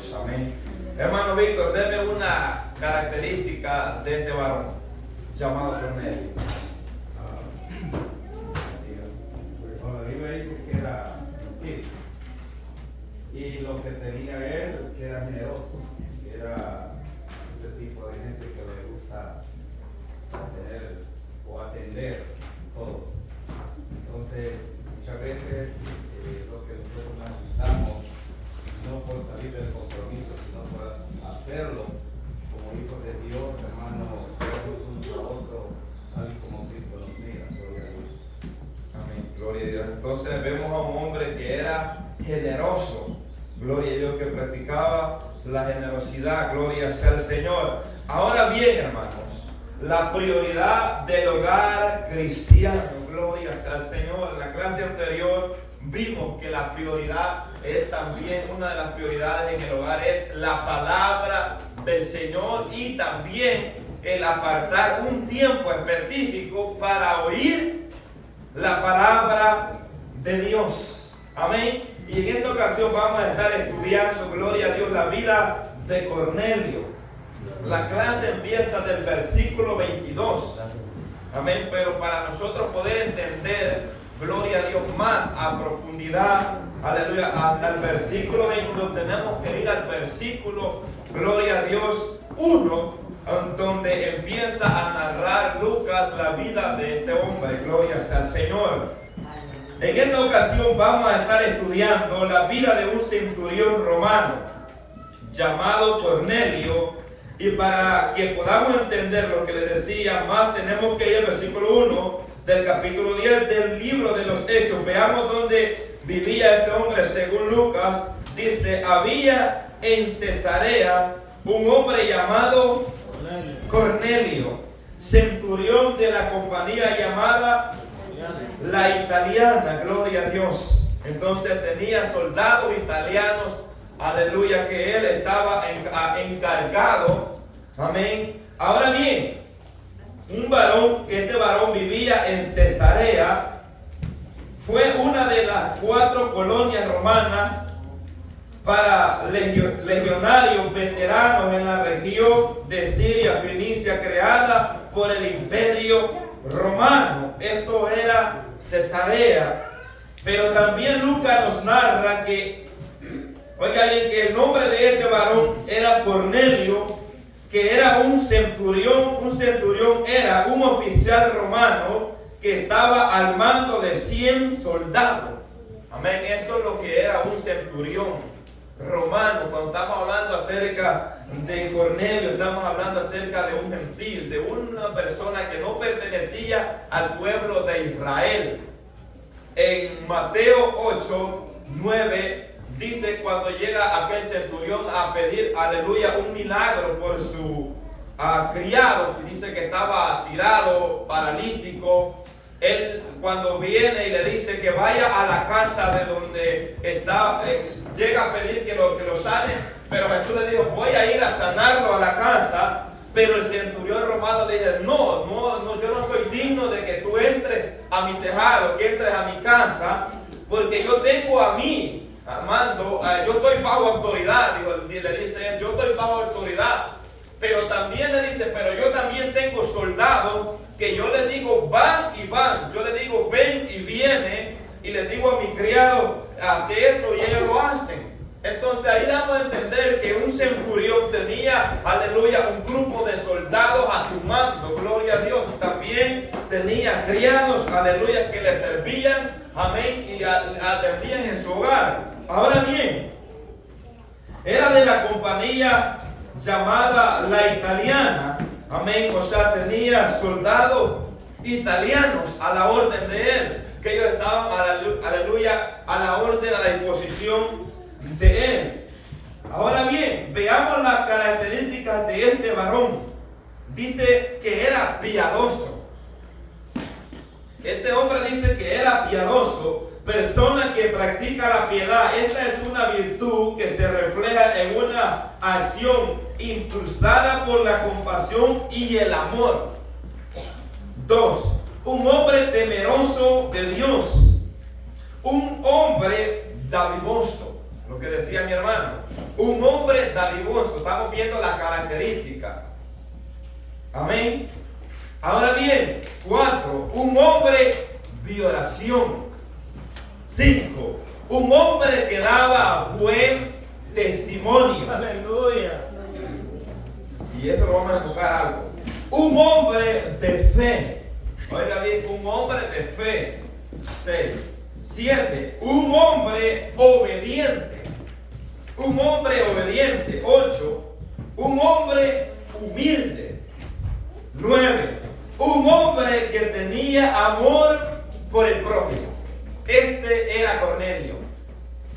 Dios. Amén. Hermano Víctor, deme una característica de este varón llamado Cornelio. Bueno, la Biblia dice que era espíritu. Y lo que tenía él, que era generoso, que era ese tipo de gente que le gusta tener o atender todo. Entonces, muchas veces lo que nosotros necesitamos, no por salir del compromiso, sino por hacerlo como hijos de Dios, hermanos, unos a otros, tal y como Cristo nos mira. Gloria a Dios. Amén. Gloria a Dios. Entonces vemos a un hombre que era generoso. Gloria a Dios, que practicaba la generosidad. Gloria sea al Señor. Ahora bien, hermanos, la prioridad del hogar cristiano. Gloria sea al Señor. En la clase anterior vimos que la prioridad es también, una de las prioridades en el hogar es la palabra del Señor, y también el apartar un tiempo específico para oír la palabra de Dios. Amén. Y en esta ocasión vamos a estar estudiando, gloria a Dios, la vida de Cornelio. La clase empieza del versículo 22. Amén. Pero para nosotros poder entender, gloria a Dios, más a profundidad, aleluya, hasta el versículo 22, tenemos que ir al versículo, gloria a Dios, 1, donde empieza a narrar Lucas la vida de este hombre. Gloria sea al Señor. En esta ocasión vamos a estar estudiando la vida de un centurión romano llamado Cornelio, y para que podamos entender lo que les decía más, tenemos que ir al versículo 1 del capítulo 10 del libro de los Hechos. Veamos dónde vivía este hombre según Lucas. Dice: había en Cesarea un hombre llamado Cornelio, centurión de la compañía llamada la Italiana. Gloria a Dios. Entonces tenía soldados italianos, aleluya, que él estaba encargado. Amén. Ahora bien, este varón vivía en Cesarea. Fue una de las 4 colonias romanas para legionarios veteranos en la región de Siria, Fenicia, creada por el Imperio Romano. Esto era Cesarea. Pero también Lucas nos narra que, oiga bien, que el nombre de este varón era Cornelio, que era un centurión. Un centurión era un oficial romano que estaba al mando de 100 soldados. Amén. Eso es lo que era un centurión romano. Cuando estamos hablando acerca de Cornelio, estamos hablando acerca de un gentil, de una persona que no pertenecía al pueblo de Israel. En Mateo 8, 9 dice, cuando llega aquel centurión a pedir, aleluya, un milagro por su criado, que dice que estaba tirado, paralítico. Él, cuando viene y le dice que vaya a la casa de donde está, llega a pedir que lo sane, pero Jesús le dijo: voy a ir a sanarlo a la casa. Pero el centurión romano le dice: no, yo no soy digno de que tú entres a mi tejado, que entres a mi casa, porque yo tengo a mí, amando, yo estoy bajo autoridad. Le dice él: yo estoy bajo autoridad. Pero también le dice: pero yo también tengo soldados que yo les digo van y van, yo les digo ven y viene, y les digo a mi criado hace esto y ellos lo hacen. Entonces ahí damos a entender que un centurión tenía, aleluya, un grupo de soldados a su mando. Gloria a Dios. También tenía criados, aleluya, que le servían, amén, y atendían en su hogar. Ahora bien, era de la compañía llamada la Italiana. Amén. O sea, tenía soldados italianos a la orden de él, que ellos estaban, aleluya, a la orden, a la disposición de él. Ahora bien, veamos las características de este varón. Dice que era piadoso. Este hombre dice que era piadoso, persona que practica la piedad. Esta es una virtud que se refleja en una acción impulsada por la compasión y el amor. 2. Un hombre temeroso de Dios. Un hombre dadivoso. Lo que decía mi hermano. Un hombre dadivoso. Estamos viendo las características. Amén. Ahora bien, 4, un hombre de oración. 5, un hombre que daba buen testimonio. Aleluya. Y eso lo vamos a enfocar algo. Un hombre de fe. Oiga bien, un hombre de fe. 6. 7. Un hombre obediente. Un hombre obediente. 8. Un hombre humilde. 9. Un hombre que tenía amor por el prójimo. Este era Cornelio.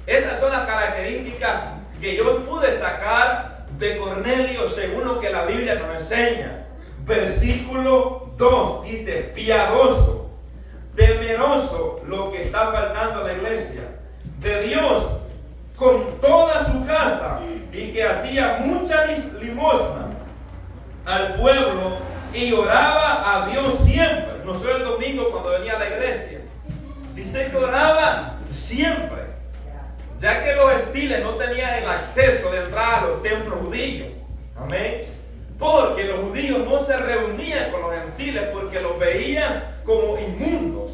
Estas son las características que yo pude sacar de Cornelio según lo que la Biblia nos enseña. Versículo 2 dice: piadoso, temeroso, lo que está faltando a la iglesia, de Dios con toda su casa, y que hacía mucha limosna al pueblo y oraba a Dios siempre. No solo el domingo cuando venía a la iglesia. Dice que oraba siempre, ya que los gentiles no tenían el acceso de entrar a los templos judíos. Amén. Porque los judíos no se reunían con los gentiles porque los veían como inmundos.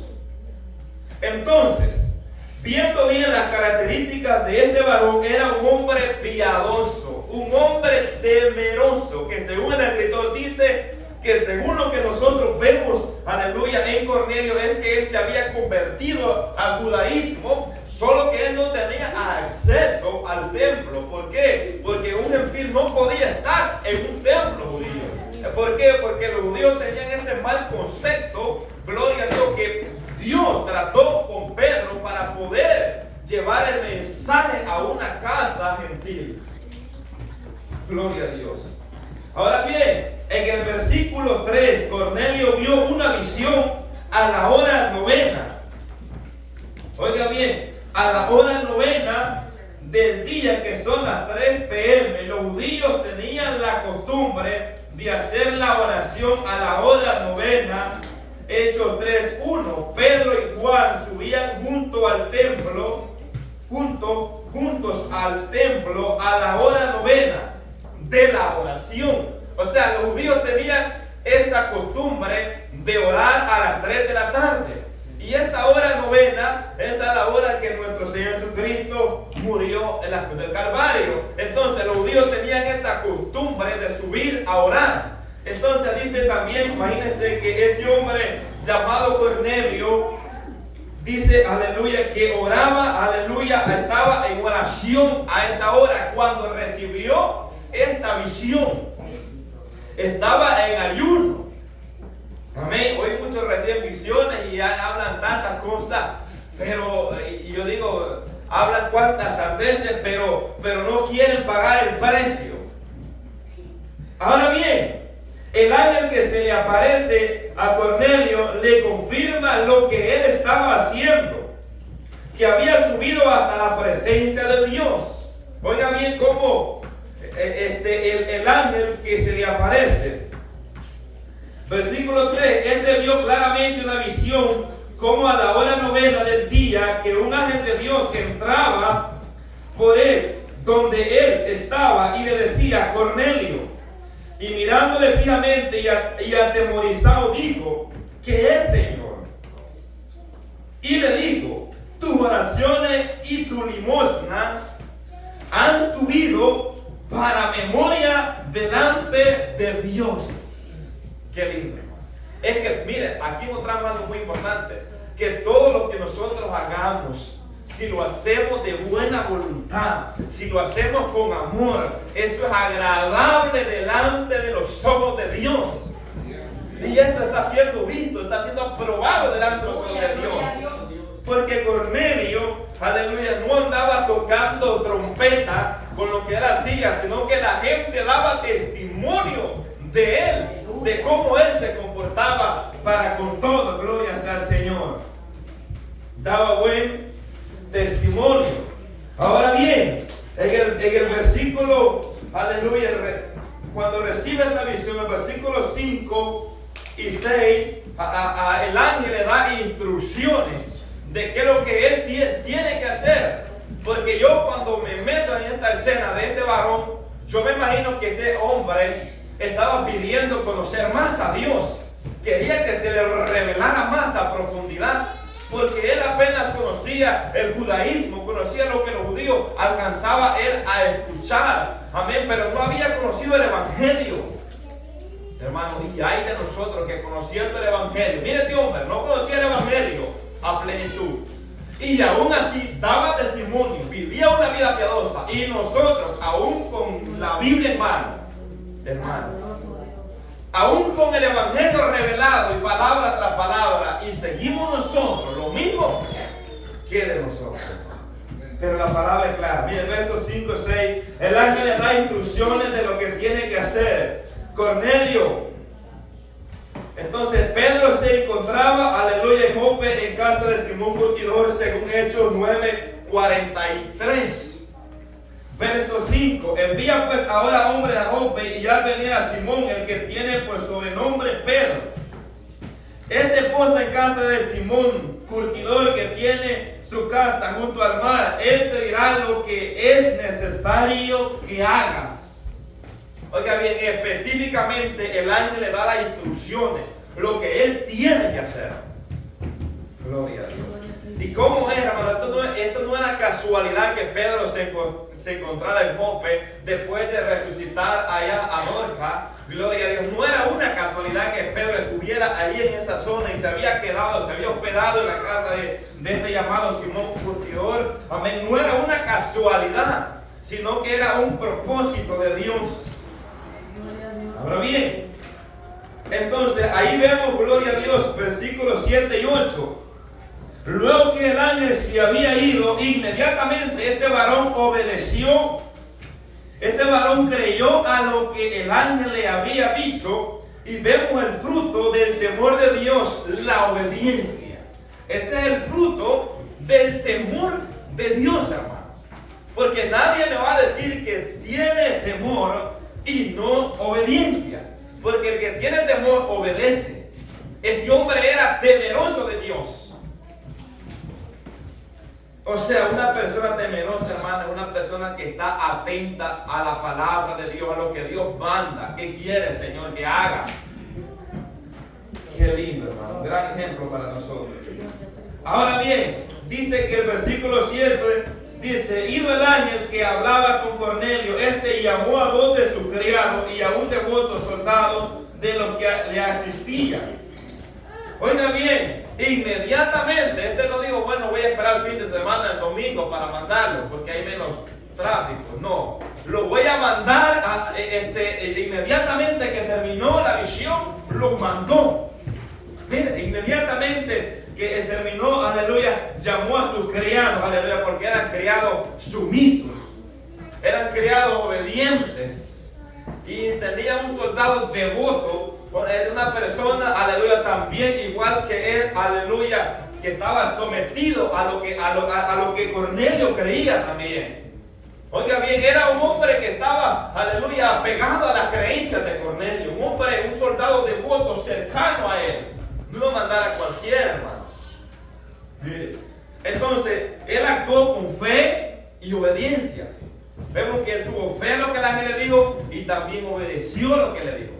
Entonces, viendo bien las características de este varón, era un hombre piadoso, un hombre temeroso, que según el escritor dice que según lo que nosotros vemos, aleluya, en Cornelio, es que él se había convertido al judaísmo, solo que él no tenía acceso al templo. ¿Por qué? Porque un gentil no podía estar en un templo judío. ¿Por qué? Porque los judíos tenían ese mal concepto, gloria a Dios, que Dios trató con Pedro para poder llevar el mensaje a una casa gentil. Gloria a Dios. Ahora bien, en el versículo 3, Cornelio vio una visión a la hora novena. Oiga bien, a la hora novena del día, que son las 3 p.m., los judíos tenían la costumbre de hacer la oración a la hora novena. Hechos 3:1. Pedro y Juan subían juntos al templo a la hora novena de la oración. O sea, los judíos tenían esa costumbre de orar a las 3 de la tarde. Y esa hora novena, esa es la hora que nuestro Señor Jesucristo murió en la cruz del Calvario. Entonces los judíos tenían esa costumbre de subir a orar. Entonces dice también, imagínense que este hombre llamado Cornelio, dice, aleluya, que oraba, aleluya, estaba en oración a esa hora cuando recibió esta visión. Estaba en ayuno. Amén. Hoy muchos reciben visiones y ya hablan tantas cosas, pero yo digo, hablan cuantas veces, pero no quieren pagar el precio. Ahora bien, el ángel que se le aparece a Cornelio le confirma lo que él estaba haciendo, que había subido hasta la presencia de Dios. Oiga bien cómo el ángel que se le aparece. Versículo 3, él le vio claramente una visión, como a la hora novena del día, que un ángel de Dios entraba por él, donde él estaba, y le decía: Cornelio. Y mirándole fijamente y atemorizado dijo: ¿qué es, Señor? Y le dijo: tus oraciones y tu limosna han subido para memoria delante de Dios. Qué lindo, hermano. Es que, mire, aquí encontramos algo muy importante: que todo lo que nosotros hagamos, si lo hacemos de buena voluntad, si lo hacemos con amor, eso es agradable delante de los ojos de Dios. Y eso está siendo visto, está siendo aprobado delante de los ojos de Dios. Porque Cornelio, aleluya, no andaba tocando trompeta con lo que él hacía, sino que la gente daba testimonio de él, de cómo él se comportaba para con todo. Gloria sea al Señor. Daba buen testimonio. Ahora bien, en el versículo, aleluya, cuando recibe esta visión, el versículo 5 y 6, el ángel le da instrucciones de qué es lo que él tiene que hacer. Porque yo, cuando me meto en esta escena de este varón, Yo me imagino que este hombre estaba pidiendo conocer más a Dios. Quería que se le revelara más a profundidad, porque él apenas conocía el judaísmo, conocía lo que los judíos alcanzaba él a escuchar. Amén, pero no había conocido el evangelio. Hermanos, y hay de nosotros que conociendo el evangelio, mire este hombre, no conocía el evangelio a plenitud. Y aún así daba testimonio, vivía una vida piadosa. Y nosotros, aún con la Biblia en mano, hermano, aún con el evangelio revelado y palabra tras palabra, y seguimos nosotros lo mismo que de nosotros. Pero la palabra es clara. Miren, versos 5 y 6. El ángel le da instrucciones de lo que tiene que hacer. Cornelio. Entonces Pedro se encontraba, aleluya, en Jope, en casa de Simón Curtidor, según Hechos 9:43. Verso 5. Envía pues ahora hombres a Jope, y ya venía a Simón, el que tiene por sobrenombre Pedro. Este posa en casa de Simón Curtidor, que tiene su casa junto al mar. Él te dirá lo que es necesario que hagas. Oiga bien, específicamente el ángel le da las instrucciones, lo que él tiene que hacer. Gloria a Dios. ¿Y cómo es, hermano? Esto no era casualidad que Pedro se encontrara en Jope después de resucitar allá a Dorcas. Gloria a Dios. No era una casualidad que Pedro estuviera ahí en esa zona y se había hospedado en la casa de este llamado Simón Curtidor. Amén. No era una casualidad, sino que era un propósito de Dios. Ahora bien, entonces ahí vemos, gloria a Dios, versículos 7 y 8. Luego que el ángel se había ido, inmediatamente este varón obedeció. Este varón creyó a lo que el ángel le había dicho, y vemos el fruto del temor de Dios, la obediencia. Ese es el fruto del temor de Dios, hermano. Porque nadie me va a decir que tiene temor y no obediencia, porque el que tiene temor obedece. Este hombre era temeroso de Dios. O sea, una persona temerosa, hermano, es una persona que está atenta a la palabra de Dios, a lo que Dios manda. ¿Qué quiere, Señor, que haga? Qué lindo, hermano, un gran ejemplo para nosotros. Ahora bien, dice que el versículo 7 dice: ido el ángel que hablaba con Cornelio, este llamó a 2 de sus criados y a un devoto soldado de los que le asistían. Oiga bien, inmediatamente, este no dijo, bueno, voy a esperar el fin de semana, el domingo para mandarlo, porque hay menos tráfico. No, lo voy a mandar inmediatamente que terminó la visión, lo mandó. Mire, inmediatamente que terminó, aleluya, llamó a sus criados, aleluya, porque eran criados sumisos, eran criados obedientes, y tenía un soldado devoto, una persona, aleluya, también igual que él, aleluya, que estaba sometido a lo que Cornelio creía también. Oiga bien, era un hombre que estaba, aleluya, apegado a las creencias de Cornelio, un soldado devoto cercano a él. No iba a mandar a cualquiera, hermano. Entonces, él actuó con fe y obediencia. Vemos que él tuvo fe en lo que el ángel le dijo y también obedeció lo que le dijo.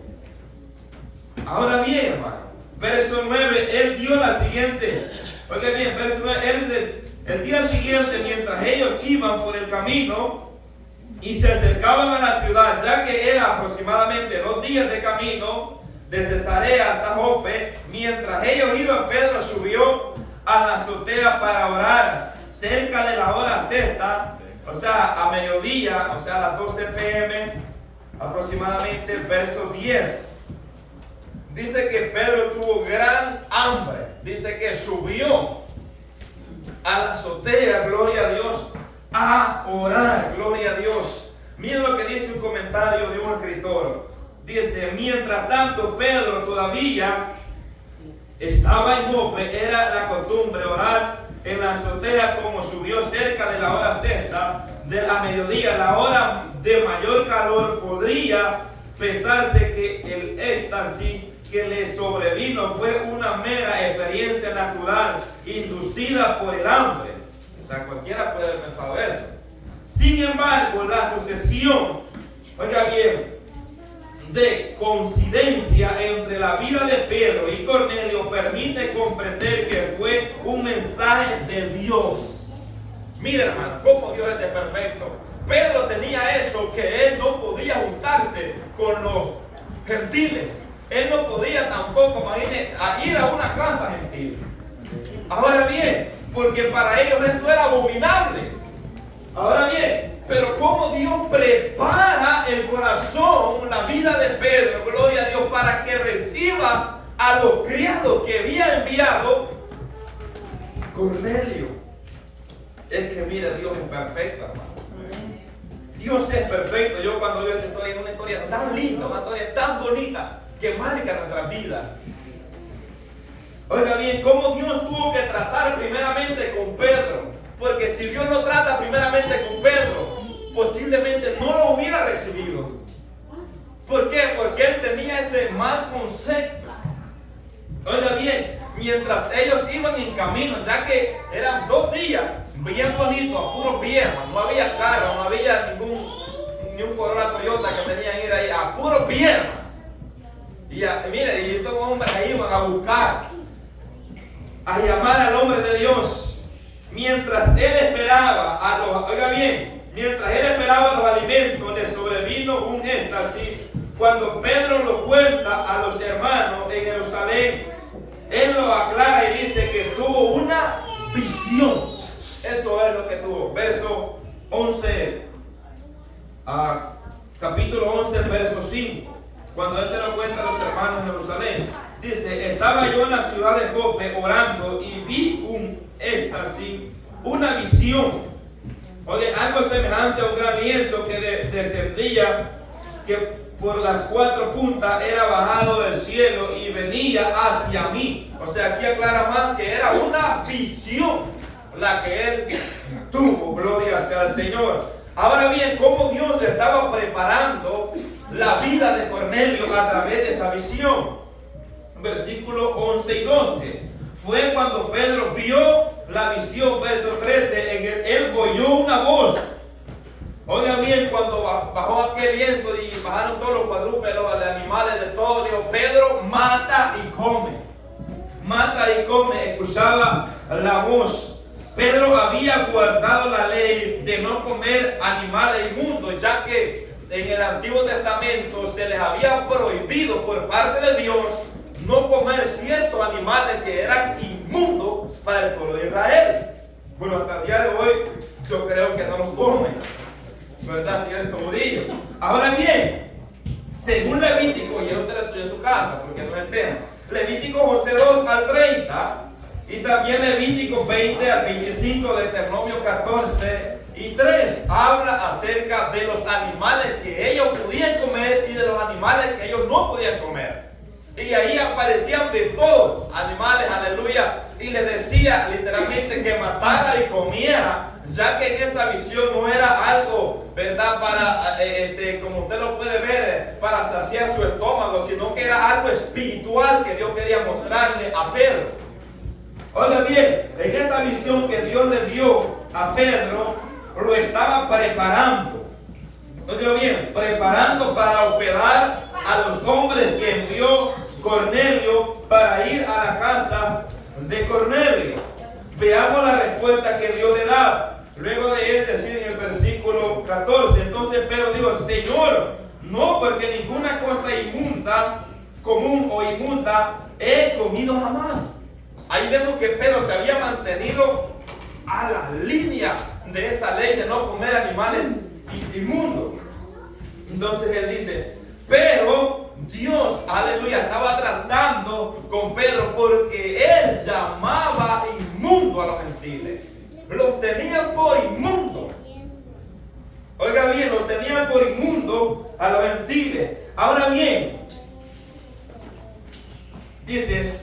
Ahora bien, hermano, verso 9, él dio la siguiente. Oiga bien, verso 9, el día siguiente, mientras ellos iban por el camino y se acercaban a la ciudad, ya que era aproximadamente 2 días de camino de Cesarea hasta Jope, mientras ellos iban, Pedro subió a la azotea para orar cerca de la hora sexta, o sea, a mediodía, o sea, a las 12 p.m. aproximadamente. Verso 10. Dice que Pedro tuvo gran hambre. Dice que subió a la azotea, gloria a Dios, a orar, gloria a Dios. Miren lo que dice un comentario de un escritor. Dice: mientras tanto Pedro todavía estaba en Jope, era la costumbre orar en la azotea, como subió cerca de la hora sexta de la mediodía, la hora de mayor calor. Podría pensarse que el éxtasis que le sobrevino fue una mera experiencia natural inducida por el hambre. O sea, cualquiera puede haber pensado eso. Sin embargo, la sucesión Oiga bien, de coincidencia entre la vida de Pedro y Cornelio permite comprender que fue un mensaje de Dios. Mira, hermano, cómo Dios es de perfecto. Pedro tenía eso, que él no podía juntarse con los gentiles. Él no podía tampoco, imagínate, ir a una casa gentil. Ahora bien, porque para ellos eso era abominable. Ahora bien, pero cómo Dios prepara el corazón, la vida de Pedro, gloria a Dios, para que reciba a los criados que había enviado Cornelio. Es que mira, Dios es perfecto, hermano. Dios es perfecto. Yo cuando veo esta historia, es una historia tan linda, una historia tan bonita, que marca nuestra vida. Oiga bien, cómo Dios tuvo que tratar primeramente con Pedro. Porque si Dios no trata primeramente con Pedro, posiblemente no lo hubiera recibido. ¿Por qué? Porque él tenía ese mal concepto. Oiga bien, mientras ellos iban en camino, ya que eran 2 días bien bonitos, a puro pie, no había carro, no había ni un Corolla Toyota que tenían que ir ahí, a puro pie. Y mire, y estos hombres ahí iban a buscar, a llamar al hombre de Dios. Mientras él esperaba mientras él esperaba los alimentos, le sobrevino un éxtasis cuando Pedro lo cuenta a los hermanos en Jerusalén. Él lo aclara y dice que tuvo una visión. Eso es lo que tuvo. Verso 11, capítulo 11, verso 5. Cuando él se lo cuenta a los hermanos en Jerusalén, dice: estaba yo en la ciudad de Jope orando y vi un éxtasis, una visión. Oye, algo semejante a un gran lienzo que descendía, que por las 4 puntas era bajado del cielo y venía hacia mí. O sea, aquí aclara más que era una visión la que él tuvo. Gloria sea al Señor. Ahora bien, cómo Dios estaba preparando la vida de Cornelio a través de esta visión. Versículos 11 y 12. Fue cuando Pedro vio la visión, verso 13, en él oyó una voz. Oiga bien, cuando bajó aquel lienzo y bajaron todos los cuadrúpedos de animales de todo, dijo: Pedro, mata y come. Mata y come. Escuchaba la voz. Pedro había guardado la ley de no comer animales inmundos, ya que en el Antiguo Testamento se les había prohibido por parte de Dios no comer ciertos animales que eran inmundos para el pueblo de Israel. Bueno, hasta el día de hoy yo creo que no los comen, ¿verdad? Si eres judío. Ahora bien, según Levítico, y yo te lo estoy en su casa porque no es el tema, Levítico 11:2 al 30, y también Levítico 20 al 25, Deuteronomio 14 y 3, habla acerca de los animales que ellos podían comer y de los animales que ellos no podían comer. Y ahí aparecían de todos animales, aleluya, y les decía literalmente que matara y comiera, ya que en esa visión no era algo, ¿verdad?, para, como usted lo puede ver, para saciar su estómago, sino que era algo espiritual que Dios quería mostrarle a Pedro. Oiga bien, en esta visión que Dios le dio a Pedro, lo estaba preparando. Oiga bien, preparando para hospedar a los hombres que envió Cornelio para ir a la casa de Cornelio. Veamos la respuesta que Dios le da. Luego de él decir en el versículo 14, entonces Pedro dijo: Señor, no, porque ninguna cosa inmunda, común o inmunda, he comido jamás. Ahí vemos que Pedro se había mantenido a la línea de esa ley de no comer animales inmundos. Entonces él dice: pero Dios, aleluya, estaba tratando con Pedro porque él llamaba inmundo a los gentiles. Los tenían por inmundo. Oiga bien, los tenían por inmundo a los gentiles. Ahora bien, dice: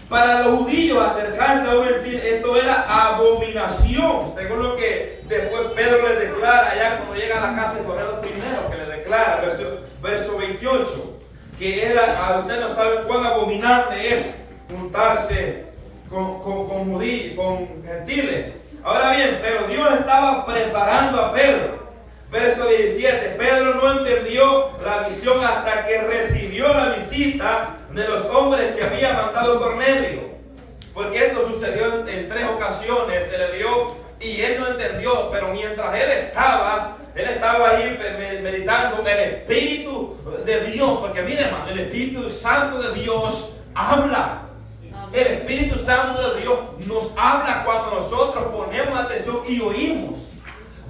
para los judíos acercarse a un gentil, esto era abominación, según lo que después Pedro le declara allá cuando llega a la casa de Cornelio primero, que le declara, verso 28, que era, ustedes no saben cuán abominable es juntarse con judíos, con gentiles. Ahora bien, pero Dios estaba preparando a Pedro Verso 17, Pedro no entendió la visión hasta que recibió la visita de los hombres que había mandado Cornelio. Porque esto sucedió en 3 ocasiones, se le dio y él no entendió, pero mientras él estaba ahí meditando, el Espíritu de Dios, porque mire hermano, el Espíritu Santo de Dios habla. El Espíritu Santo de Dios nos habla cuando nosotros ponemos atención y oímos.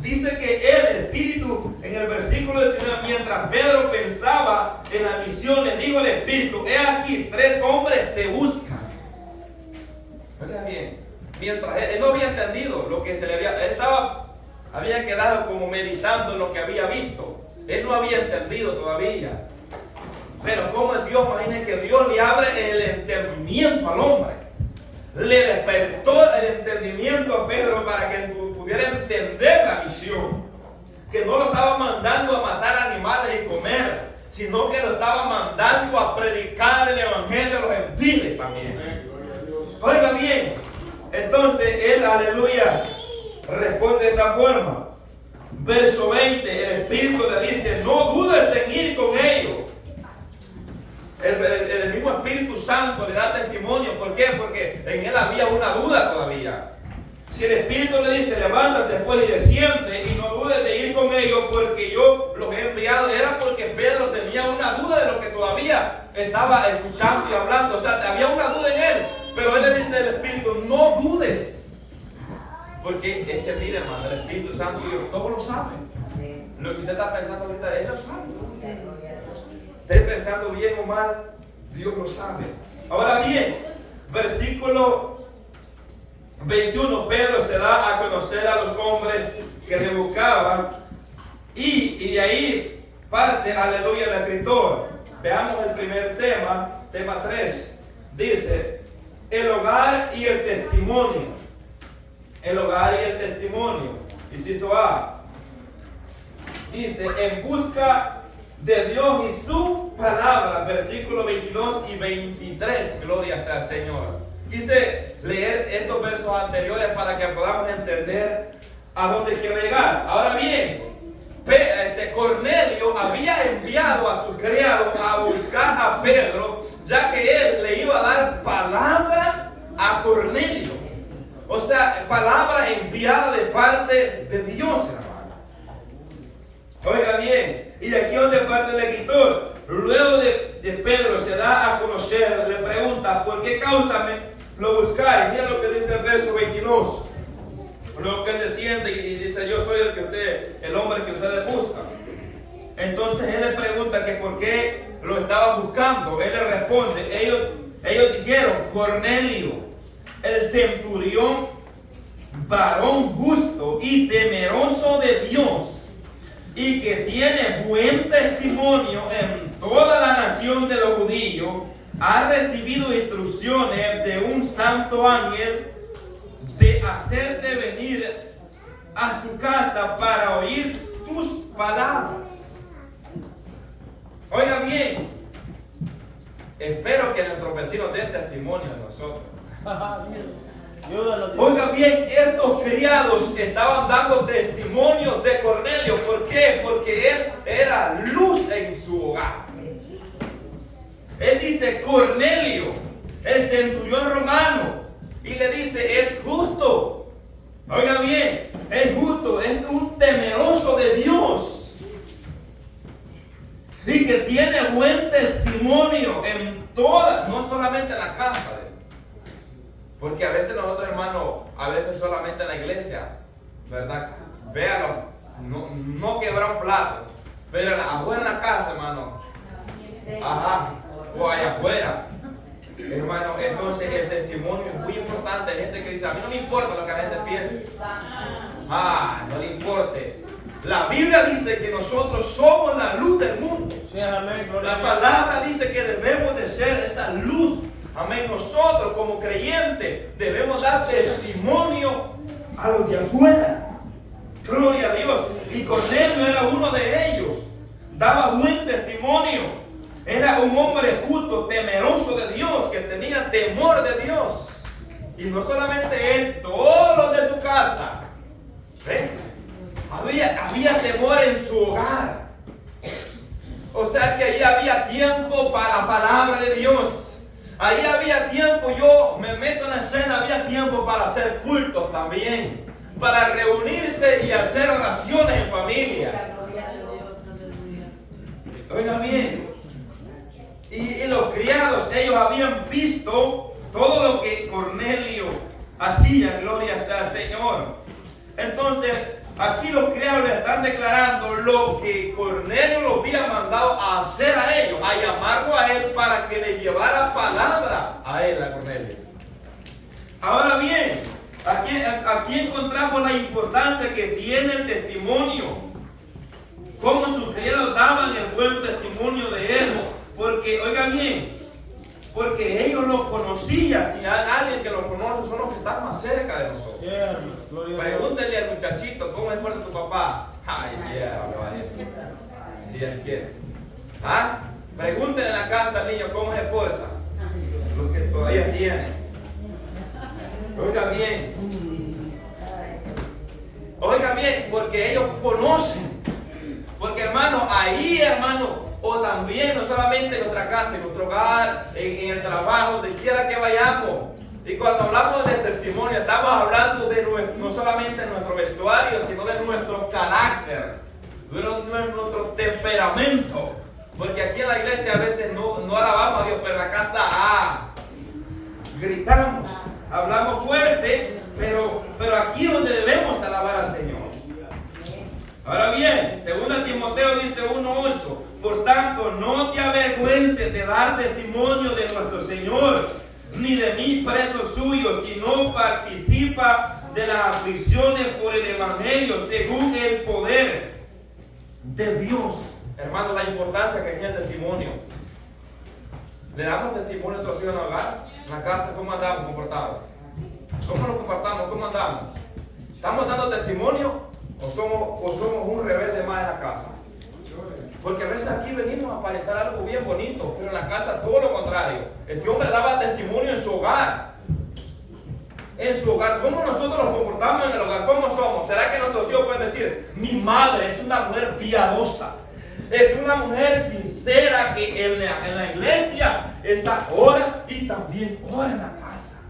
Dice que el Espíritu, en el versículo 19, mientras Pedro pensaba en la misión, le dijo al Espíritu: he aquí, 3 hombres te buscan. Oiga bien, mientras él no había entendido lo que se le había, había quedado como meditando en lo que había visto. Él no había entendido todavía. Pero como es Dios, imagínense que Dios le abre el entendimiento al hombre. Le despertó el entendimiento a Pedro para que pudiera entender la misión. Que no lo estaba mandando a matar animales y comer, sino que lo estaba mandando a predicar el evangelio a los gentiles también. Oiga bien, entonces él, aleluya, responde de esta forma. Verso 20, el Espíritu le dice: no dudes en ir con ellos. El mismo Espíritu Santo le da testimonio. ¿Por qué? Porque en él había una duda todavía. Si el Espíritu le dice: levántate después y desciende y no dudes de ir con ellos porque yo los he enviado, era porque Pedro tenía una duda de lo que todavía estaba escuchando y hablando. O sea, había una duda en él. Pero él le dice al Espíritu: no dudes. Porque es que mire hermano, el Espíritu Santo y Dios todo lo sabe. Lo que usted está pensando ahorita, Él lo sabe. Esté pensando bien o mal, Dios lo sabe. Ahora bien, versículo 21, Pedro se da a conocer a los hombres que le buscaban. Y de ahí parte, aleluya, el escritor. Veamos el primer tema, tema 3. Dice: el hogar y el testimonio. El hogar y el testimonio. Inciso A. Dice: en busca de Dios y su palabra. Versículos 22 y 23. Gloria sea al Señor. Quise leer estos versos anteriores para que podamos entender a dónde quiero llegar. Ahora bien, Cornelio había enviado a sus criados a buscar a Pedro, ya que él le iba a dar palabra a Cornelio. O sea, palabra enviada de parte de Dios, hermano. Oiga bien, y de aquí donde parte el escritor. Luego de Pedro se da a conocer, le pregunta: ¿por qué causa lo buscáis? Mira lo que dice el verso 22. Luego que él desciende y dice: yo soy el hombre que ustedes buscan. Entonces él le pregunta que por qué lo estaban buscando. Él le responde: ellos dijeron: Cornelio, el centurión, varón justo y temeroso de Dios, y que tiene buen testimonio en toda la nación de los judíos, ha recibido instrucciones de un santo ángel de hacerte venir a su casa para oír tus palabras. Oiga bien, espero que nuestros vecinos den testimonio de nosotros. Oiga bien, estos criados estaban dando testimonio de Cornelio. ¿Por qué? Porque él era luz en su hogar. Él dice: Cornelio, el centurión romano, y le dice: es justo. Oiga bien, es justo, es un temeroso de Dios y que tiene buen testimonio en toda, no solamente en la casa de él. Porque a veces nosotros, hermanos, a veces solamente en la iglesia, ¿verdad? Véalo, no quebrar un plato, pero afuera en la casa, hermano, ajá, o allá afuera, hermano. Entonces el testimonio es muy importante. Hay gente que dice: a mí no me importa lo que la gente piense. No le importe. La Biblia dice que nosotros somos la luz del mundo. La palabra dice que debemos de ser esa luz. Amén. Nosotros como creyentes debemos dar testimonio a los de afuera. Gloria a Dios. Y Cornelio era uno de ellos. Daba buen testimonio. Era un hombre justo, temeroso de Dios, que tenía temor de Dios. Y no solamente él, todos los de su casa. ¿Ven? Había temor en su hogar. O sea que ahí había tiempo para la palabra de Dios. Ahí había tiempo, yo me meto en la escena, había tiempo para hacer cultos también. Para reunirse y hacer oraciones en familia. Oiga bien. Y los criados, ellos habían visto todo lo que Cornelio hacía, gloria sea al Señor. Entonces, aquí los criados le están declarando lo que Cornelio los había mandado a hacer a ellos, a llamarlo a él para que le llevara palabra a él, a Cornelio. Ahora bien, aquí encontramos la importancia que tiene el testimonio. Cómo sus criados daban el buen testimonio de él. Porque, oigan bien, porque ellos lo conocían. Si hay alguien que lo conoce, son los que están más cerca de nosotros. Pregúntenle al muchachito, ¿cómo es fuerte tu papá? Ay, si él quiere. ¿Ah? Pregúntenle en la casa al niño, ¿cómo se porta? Los que todavía tienen. Oiga bien. Oiga bien, porque ellos conocen. Porque hermano, ahí hermano, o también no solamente en nuestra casa, en nuestro hogar, en el trabajo, donde quiera que vayamos. Y cuando hablamos de testimonio, estamos hablando de no solamente de nuestro vestuario, sino de nuestro carácter, de nuestro temperamento. Porque aquí en la iglesia a veces no alabamos a Dios, pero en la casa gritamos, hablamos fuerte, pero aquí es donde debemos alabar al Señor. Ahora bien, 2 Timoteo dice 1:8, por tanto, no te avergüences de dar testimonio de nuestro Señor, ni de mí preso suyo, sino participa de las aflicciones por el Evangelio, según el poder de Dios. Hermano, la importancia que tiene el testimonio. ¿Le damos testimonio a nuestros hijos en el hogar? En la casa, ¿cómo andamos comportados? ¿Cómo nos comportamos? ¿Cómo andamos? ¿Estamos dando testimonio? ¿O somos un rebelde más en la casa? Porque a veces aquí venimos a aparentar algo bien bonito, pero en la casa todo lo contrario. Este hombre daba testimonio en su hogar. En su hogar, ¿cómo nosotros nos comportamos en el hogar? ¿Cómo somos? ¿Será que nuestros hijos pueden decir, mi madre es una mujer piadosa? Es una mujer sincera que en la iglesia está ora y también ora en la casa.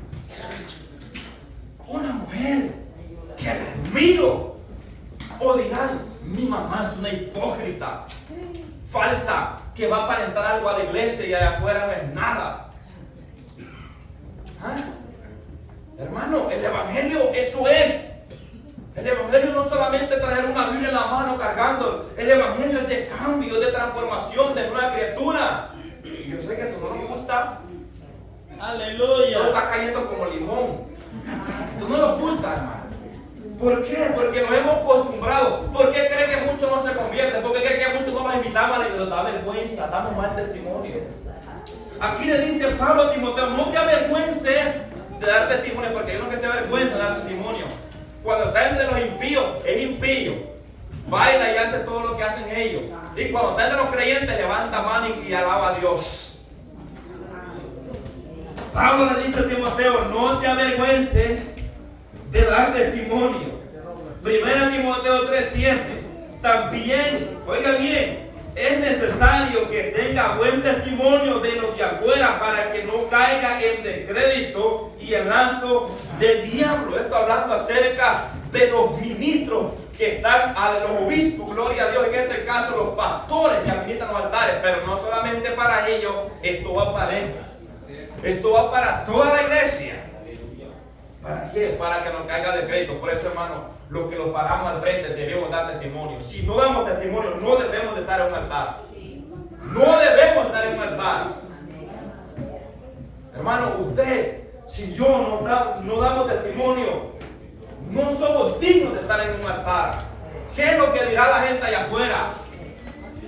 Una mujer que la admiro. O dirán, mi mamá es una hipócrita, falsa, que va a aparentar algo a la iglesia y allá afuera no es nada. ¿Ah? Hermano, el Evangelio eso es. El Evangelio no solamente traer una Biblia en la mano cargando. El Evangelio es de cambio, de transformación, de nueva criatura. Y yo sé que tú no les gusta. Aleluya. Tú estás cayendo como limón. Tú no nos gusta, hermano. ¿Por qué? Porque nos hemos acostumbrado. ¿Por qué cree que muchos no se convierten? ¿Por qué cree que muchos no los invitamos a la iglesia? Da vergüenza, damos mal testimonio. Aquí le dice Pablo a Timoteo, no te avergüences de dar testimonio, porque hay uno que se avergüenza de dar testimonio. Cuando está entre los impíos, es impío. Baila y hace todo lo que hacen ellos. Y cuando está entre los creyentes, levanta mano y alaba a Dios. Pablo le dice a Timoteo, no te avergüences de dar testimonio. 1 Timoteo 3:7. También, oiga bien, es necesario que tenga buen testimonio de los de afuera para que no caiga en descrédito y el lazo del diablo. Esto hablando acerca de los ministros que están a los obispos, gloria a Dios, en este caso los pastores que administran los altares, pero no solamente para ellos, esto va para ellos. Esto va para toda la iglesia. ¿Para qué? Para que no caiga de crédito. Por eso, hermano, los que los paramos al frente debemos dar testimonio. Si no damos testimonio, no debemos de estar en un altar. No debemos estar en un altar. Hermano, usted, si yo no damos testimonio, no somos dignos de estar en un altar. ¿Qué es lo que dirá la gente allá afuera?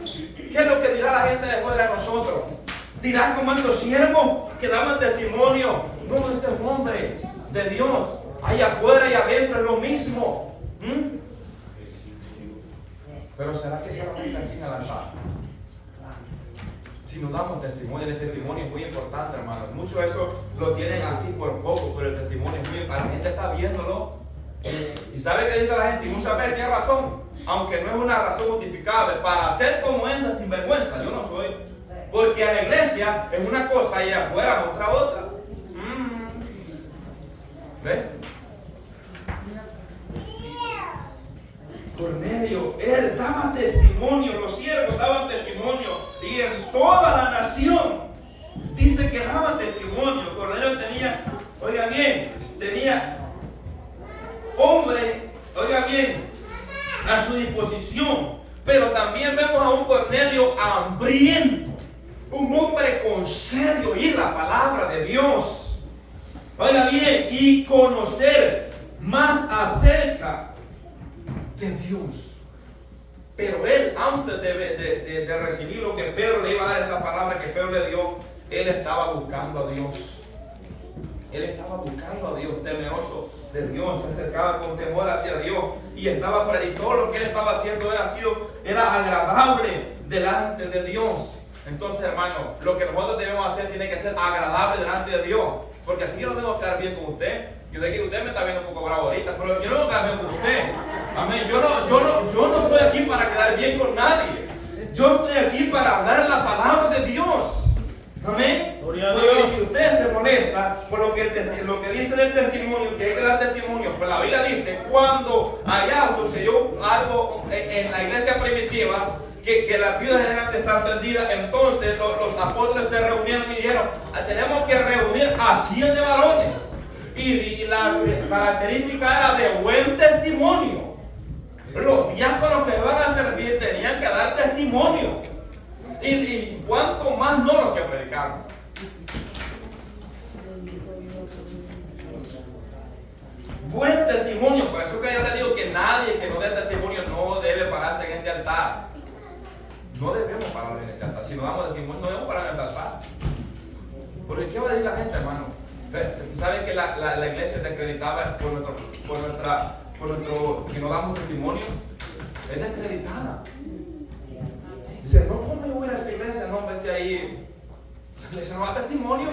¿Qué es lo que dirá la gente de afuera de nosotros? Dirán como estos siervos que daban testimonio. No, ese hombre de Dios, allá afuera y adentro es lo mismo. Pero ¿será que solamente aquí en el altar? Si nos damos testimonio, el testimonio es muy importante, hermano. Muchos de eso lo tienen así por poco, pero el testimonio es muy importante. La gente está viéndolo. ¿Y sabe qué dice la gente? Y muchas veces tiene razón. aunque no es una razón justificable, para ser como esa sinvergüenza, yo no soy. Porque a la iglesia es una cosa y afuera otra. ¿Ves? Cornelio, él daba testimonio, los siervos daban testimonio, y en toda la nación dice que daban testimonio. Cornelio tenía, oiga bien, tenía hombre, oiga bien, a su disposición, pero también vemos a un Cornelio hambriento, un hombre con sed de oír la palabra de Dios, oiga bien, y conocer más acerca de Dios. Pero él, antes de recibir lo que Pedro le iba a dar, esa palabra que Pedro le dio, él estaba buscando a Dios. Él estaba buscando a Dios, temeroso de Dios, se acercaba con temor hacia Dios y todo lo que él estaba haciendo era agradable delante de Dios. Entonces, hermano, lo que nosotros debemos hacer tiene que ser agradable delante de Dios, porque aquí yo no vengo a quedar bien con usted. Yo sé que usted me está viendo un poco bravo ahorita, pero yo no vengo a quedar bien con usted. Amén. Yo no estoy aquí para quedar bien con nadie. Yo estoy aquí para hablar la palabra de Dios. Amén. Porque si usted se molesta por lo que dice del testimonio, que hay que dar testimonio, pues la Biblia dice, cuando allá sucedió algo en la iglesia primitiva, que las viudas eran desatendidas, entonces los apóstoles se reunieron y dijeron, tenemos que reunir a 100 varones. Y la característica era de buen testimonio. Los diáconos que van a servir tenían que dar testimonio. Y cuanto más no los que predicaron. Buen testimonio. Por eso que yo le digo que nadie que no dé testimonio no debe pararse en este altar. No debemos pararnos en este altar. Si no damos testimonio, no debemos parar en este altar. Porque ¿qué va a decir la gente, hermano? ¿Saben que la iglesia es desacreditada por nuestro que no damos testimonio? Es desacreditada. Dice, no, ¿cómo yo voy a esa iglesia? No, me decía ahí, ¿se nos da testimonio?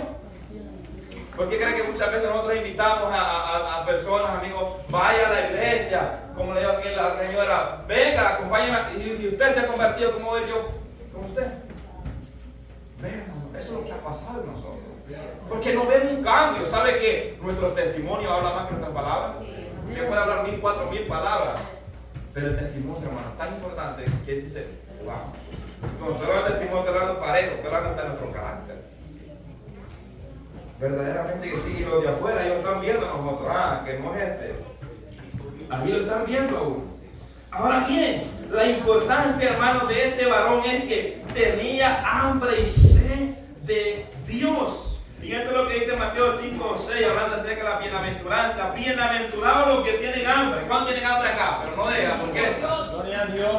¿Por qué creen que muchas veces nosotros invitamos a personas, amigos, vaya a la iglesia? Como le digo aquí a la señora, venga, acompáñeme, y usted se ha convertido, como voy yo, con usted. Vean, eso es lo que ha pasado en nosotros. Porque no vemos un cambio. ¿Sabe que nuestro testimonio habla más que nuestras palabras? Que puede hablar 1000, 4000 palabras. Pero el testimonio, hermano, es tan importante que dice, wow. Cuando te hablas de testimonio, te hablas parejo, te hablas de nuestro carácter. Verdaderamente que sí, los de afuera, ellos están viendo a nosotros, que no es este. Ahí lo están viendo aún. Ahora bien, la importancia, hermano, de este varón es que tenía hambre y sed de Dios. Fíjense lo que dice Mateo 5:6, hablando acerca de la bienaventuranza. Bienaventurados los que tienen hambre. ¿Cuántos tienen hambre acá? Pero no dejan, ¿por qué? Gloria a Dios,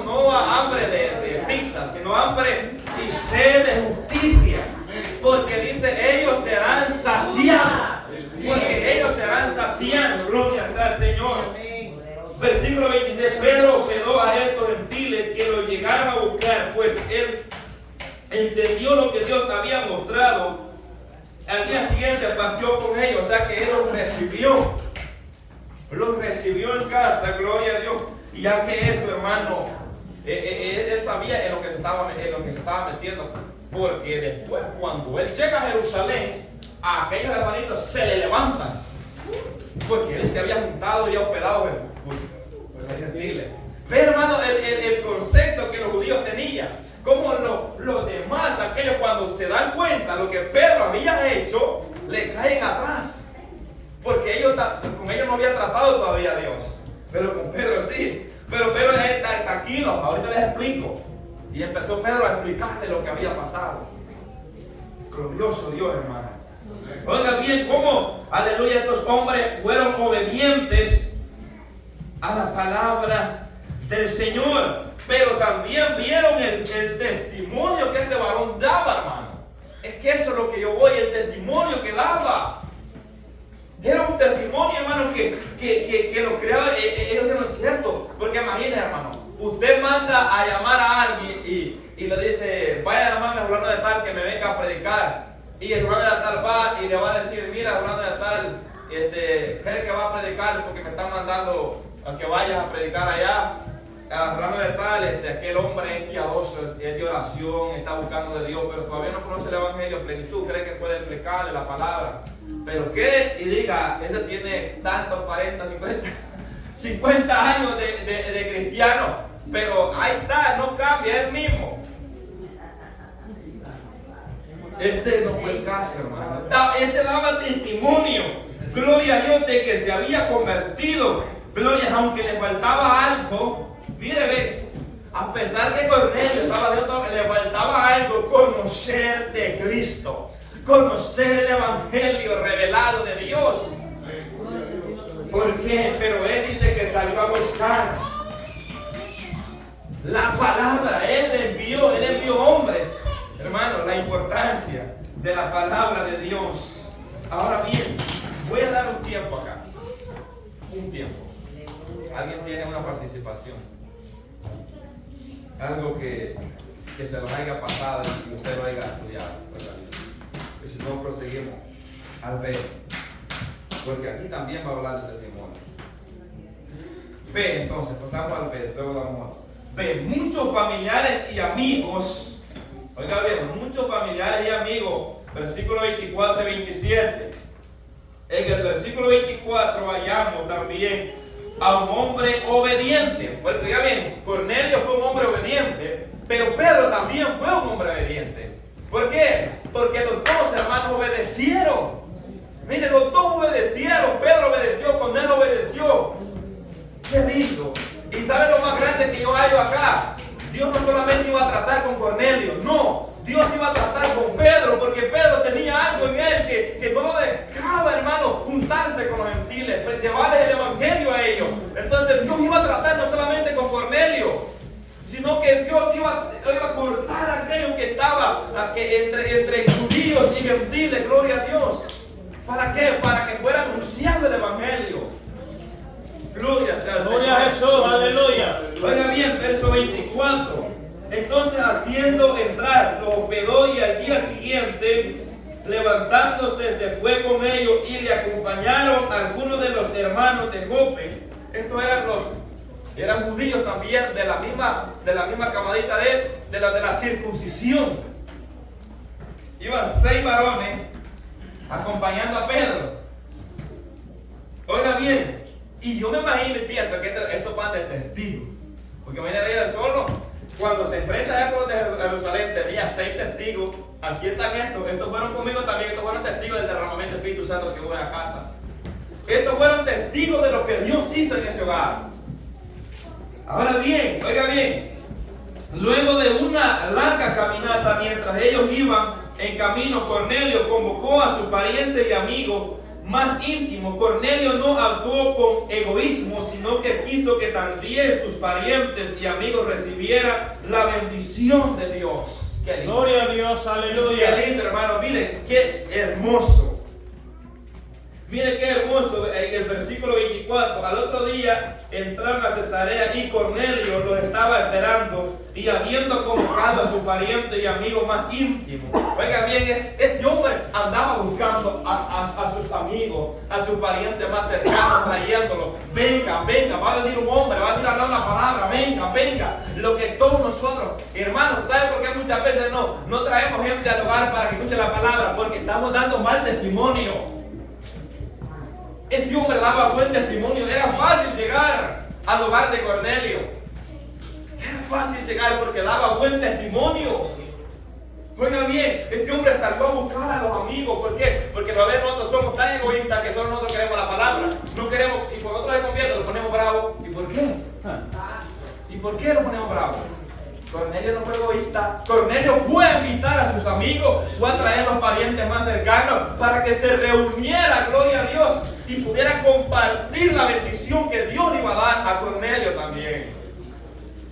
no hambre de pizza, sino hambre y sed de justicia. Porque dice, ellos serán saciados. Porque ellos serán saciados. Gloria sea al Señor. Versículo 23. Pedro quedó a estos gentiles que lo llegaron a buscar, pues él entendió lo que Dios había mostrado. Al día siguiente partió con ellos, o sea que él los recibió en casa, gloria a Dios. Y ya que eso, hermano, él sabía en lo que se estaba metiendo, porque después cuando él llega a Jerusalén, a aquellos hermanitos se le levantan, porque él se había juntado y hospedado por los gentiles. Pero, hermano, el concepto que los judíos tenían, como los demás, aquellos cuando se dan cuenta de lo que Pedro había hecho, le caen atrás. Porque con ellos no había tratado todavía a Dios. Pero con Pedro sí. Pero Pedro está tranquilo, ahorita les explico. Y empezó Pedro a explicarle lo que había pasado. Glorioso Dios, hermano. Oigan bien cómo, aleluya, estos hombres fueron obedientes a la palabra del Señor. Pero también vieron el testimonio que este varón daba, hermano. Es que eso es lo que yo voy, el testimonio que daba. Era un testimonio, hermano, que lo creaba. Ellos no es cierto. Porque imagínense, hermano, usted manda a llamar a alguien y le dice, vaya a llamarme a fulano de tal que me venga a predicar. Y el fulano de tal va y le va a decir, mira, fulano de tal, cree que va a predicar porque me están mandando a que vayas a predicar allá. Hablando de tal, aquel hombre es piadoso, es de oración, está buscando de Dios, pero todavía no conoce el evangelio en plenitud, cree que puede explicarle la palabra. Pero que, y diga, ese tiene tantos 40, 50 años de cristiano, pero ahí está, no cambia, es el mismo. No fue el caso, hermano. Daba testimonio, gloria a Dios, de que se había convertido. Gloria, aunque le faltaba algo. Mire, ve, a pesar que Cornelio le faltaba algo, conocer de Cristo, conocer el evangelio revelado de Dios. ¿Por qué? Pero él dice que salió a buscar la palabra. Él envió hombres. Hermano, la importancia de la palabra de Dios. Ahora bien, voy a dar un tiempo acá. Un tiempo. ¿Alguien tiene una participación? Algo que se lo haya pasado y usted lo haya estudiado, ¿verdad? Y si no, proseguimos al B. Porque aquí también va a hablar de testimonio. B, entonces, pasamos al B, luego damos otro. B, muchos familiares y amigos. Oiga bien, muchos familiares y amigos. Versículo 24 y 27. En el versículo 24 vayamos también a un hombre obediente. Oiga bien, Cornelio fue un hombre obediente, pero Pedro también fue un hombre obediente. ¿Por qué? Porque los dos hermanos obedecieron. Miren, los dos obedecieron. Pedro obedeció, Cornelio obedeció. Qué lindo. Y ¿saben lo más grande que yo hallo acá? Dios no solamente iba a tratar con Cornelio, no, Dios iba a tratar con Pedro, porque Pedro tenía algo en él que no lo dejaba, hermano, juntarse con los gentiles, pues llevarles el evangelio a ellos. Entonces Dios iba a tratar no solamente con Cornelio, sino que Dios iba a cortar a aquello que estaba entre judíos y gentiles, gloria a Dios. ¿Para qué? Para que fuera anunciado el evangelio. Gloria sea al Señor. Gloria a Jesús, aleluya. Oiga bien, verso 24. Entonces, haciendo entrar, los hospedó y al día siguiente, levantándose, se fue con ellos y le acompañaron algunos de los hermanos de Jope. Estos eran judíos también de la misma camadita de la circuncisión. Iban 6 varones acompañando a Pedro. Oiga bien. Y yo me imagino y pienso que estos van de testigos. Porque imagínate solo, cuando se enfrenta a esto de Jerusalén, tenía 6 testigos. Aquí están estos fueron conmigo también, estos fueron testigos del derramamiento del Espíritu Santo que hubo en la casa. Estos fueron testigos de lo que Dios hizo en ese hogar. Ahora bien, oiga bien, luego de una larga caminata, mientras ellos iban en camino, Cornelio convocó a sus parientes y amigos más íntimo. Cornelio no actuó con egoísmo, sino que quiso que también sus parientes y amigos recibieran la bendición de Dios. Qué lindo. Gloria a Dios, aleluya. Qué lindo, hermano. Miren, qué hermoso. Miren qué hermoso. En el versículo 24, al otro día entraron a Cesarea y Cornelio los estaba esperando, y habiendo convocado a sus parientes y amigos más íntimos. Oigan bien, este hombre andaba buscando a sus amigos, a sus parientes más cercanos, trayéndolos. Venga, va a venir un hombre, va a venir a hablar una palabra, venga. Lo que todos nosotros, hermanos, ¿saben por qué muchas veces no traemos gente al hogar para que escuche la palabra? Porque estamos dando mal testimonio. Este hombre daba buen testimonio. Era fácil llegar al hogar de Cornelio. Era fácil llegar porque daba buen testimonio. Oigan bien, este hombre salió a buscar a los amigos. ¿Por qué? Porque a veces nosotros somos tan egoístas que solo nosotros queremos la palabra. No queremos, y por otro se convierte, lo ponemos bravo. ¿Y por qué? ¿Y por qué lo ponemos bravo? Cornelio no fue egoísta. Cornelio fue a invitar a sus amigos, fue a traer a los parientes más cercanos para que se reuniera, gloria a Dios, y pudiera compartir la bendición que Dios le iba a dar a Cornelio también.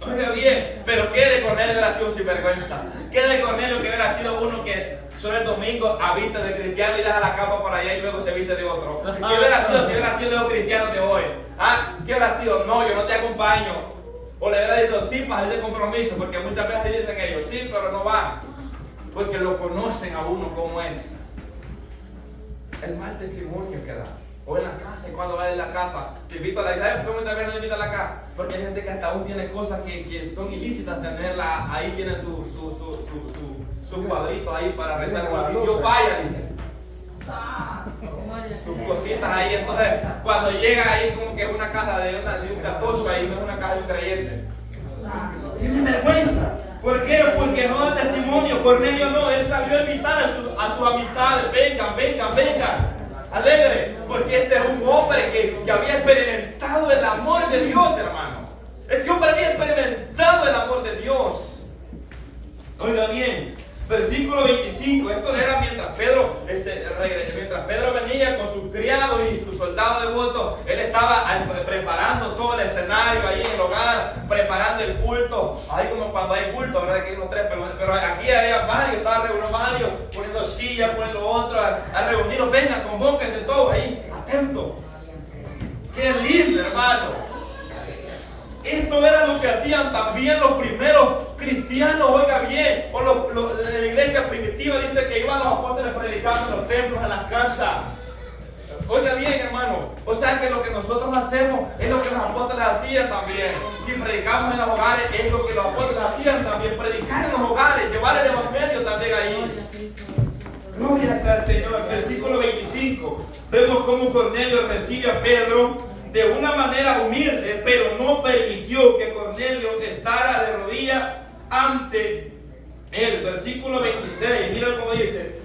Oiga bien, pero ¿qué de Cornelio hubiera sido un sinvergüenza? ¿Qué de Cornelio que hubiera sido uno que solo el domingo viste de cristiano y deja la capa por allá y luego se viste de otro? ¿Qué hubiera sido si hubiera sido de los cristianos de hoy? ¿Qué hubiera sido? No, yo no te acompaño. O le hubiera dicho sí para salir de compromiso, porque muchas veces le dicen ellos sí, pero no van, porque lo conocen a uno como es. El mal testimonio que da. O en la casa, y cuando vas en la casa, te invito a la casa. ¿Cómo muchas veces no invitan a la casa? Porque hay gente que hasta aún tiene cosas que son ilícitas tenerla. Ahí tiene su cuadrito ahí para rezar. Si Dios falla, dice. Sus cositas ahí. Entonces, cuando llega ahí, como que es una casa de un catoso ahí, no es una casa de un creyente. Tiene vergüenza. ¿Por qué? Porque no da testimonio. Cornelio no, él salió a invitar a sus amistades. Vengan. Alegre, porque este es un hombre que había experimentado el amor de Dios, hermano. Este hombre había experimentado el amor de Dios. Oiga bien, versículo 25. Esto era mientras Pedro venía con sus criados y sus soldados devotos. Él estaba preparando todo el escenario ahí en el hogar, preparando el culto. Ahí como cuando hay culto, ¿verdad? Aquí hay unos tres, pero aquí había varios, estaban reunidos varios, poniendo sillas, poniendo otros, a reunirlos. Vengan, convóquense todos ahí, atentos. ¡Qué lindo, hermano! Esto era lo que hacían también los primeros cristianos, oiga bien, en la iglesia primitiva dice que iban los apóstoles predicando en los templos, en las casas. Oiga bien, hermano, o sea que lo que nosotros hacemos es lo que los apóstoles hacían también. Si predicamos en los hogares, es lo que los apóstoles hacían también, predicar en los hogares, llevar el evangelio también ahí. Gloria sea al Señor. Versículo 25, vemos cómo Cornelio recibe a Pedro de una manera humilde, pero no permitió que Cornelio estara de rodillas ante él. Versículo 26, mira cómo dice.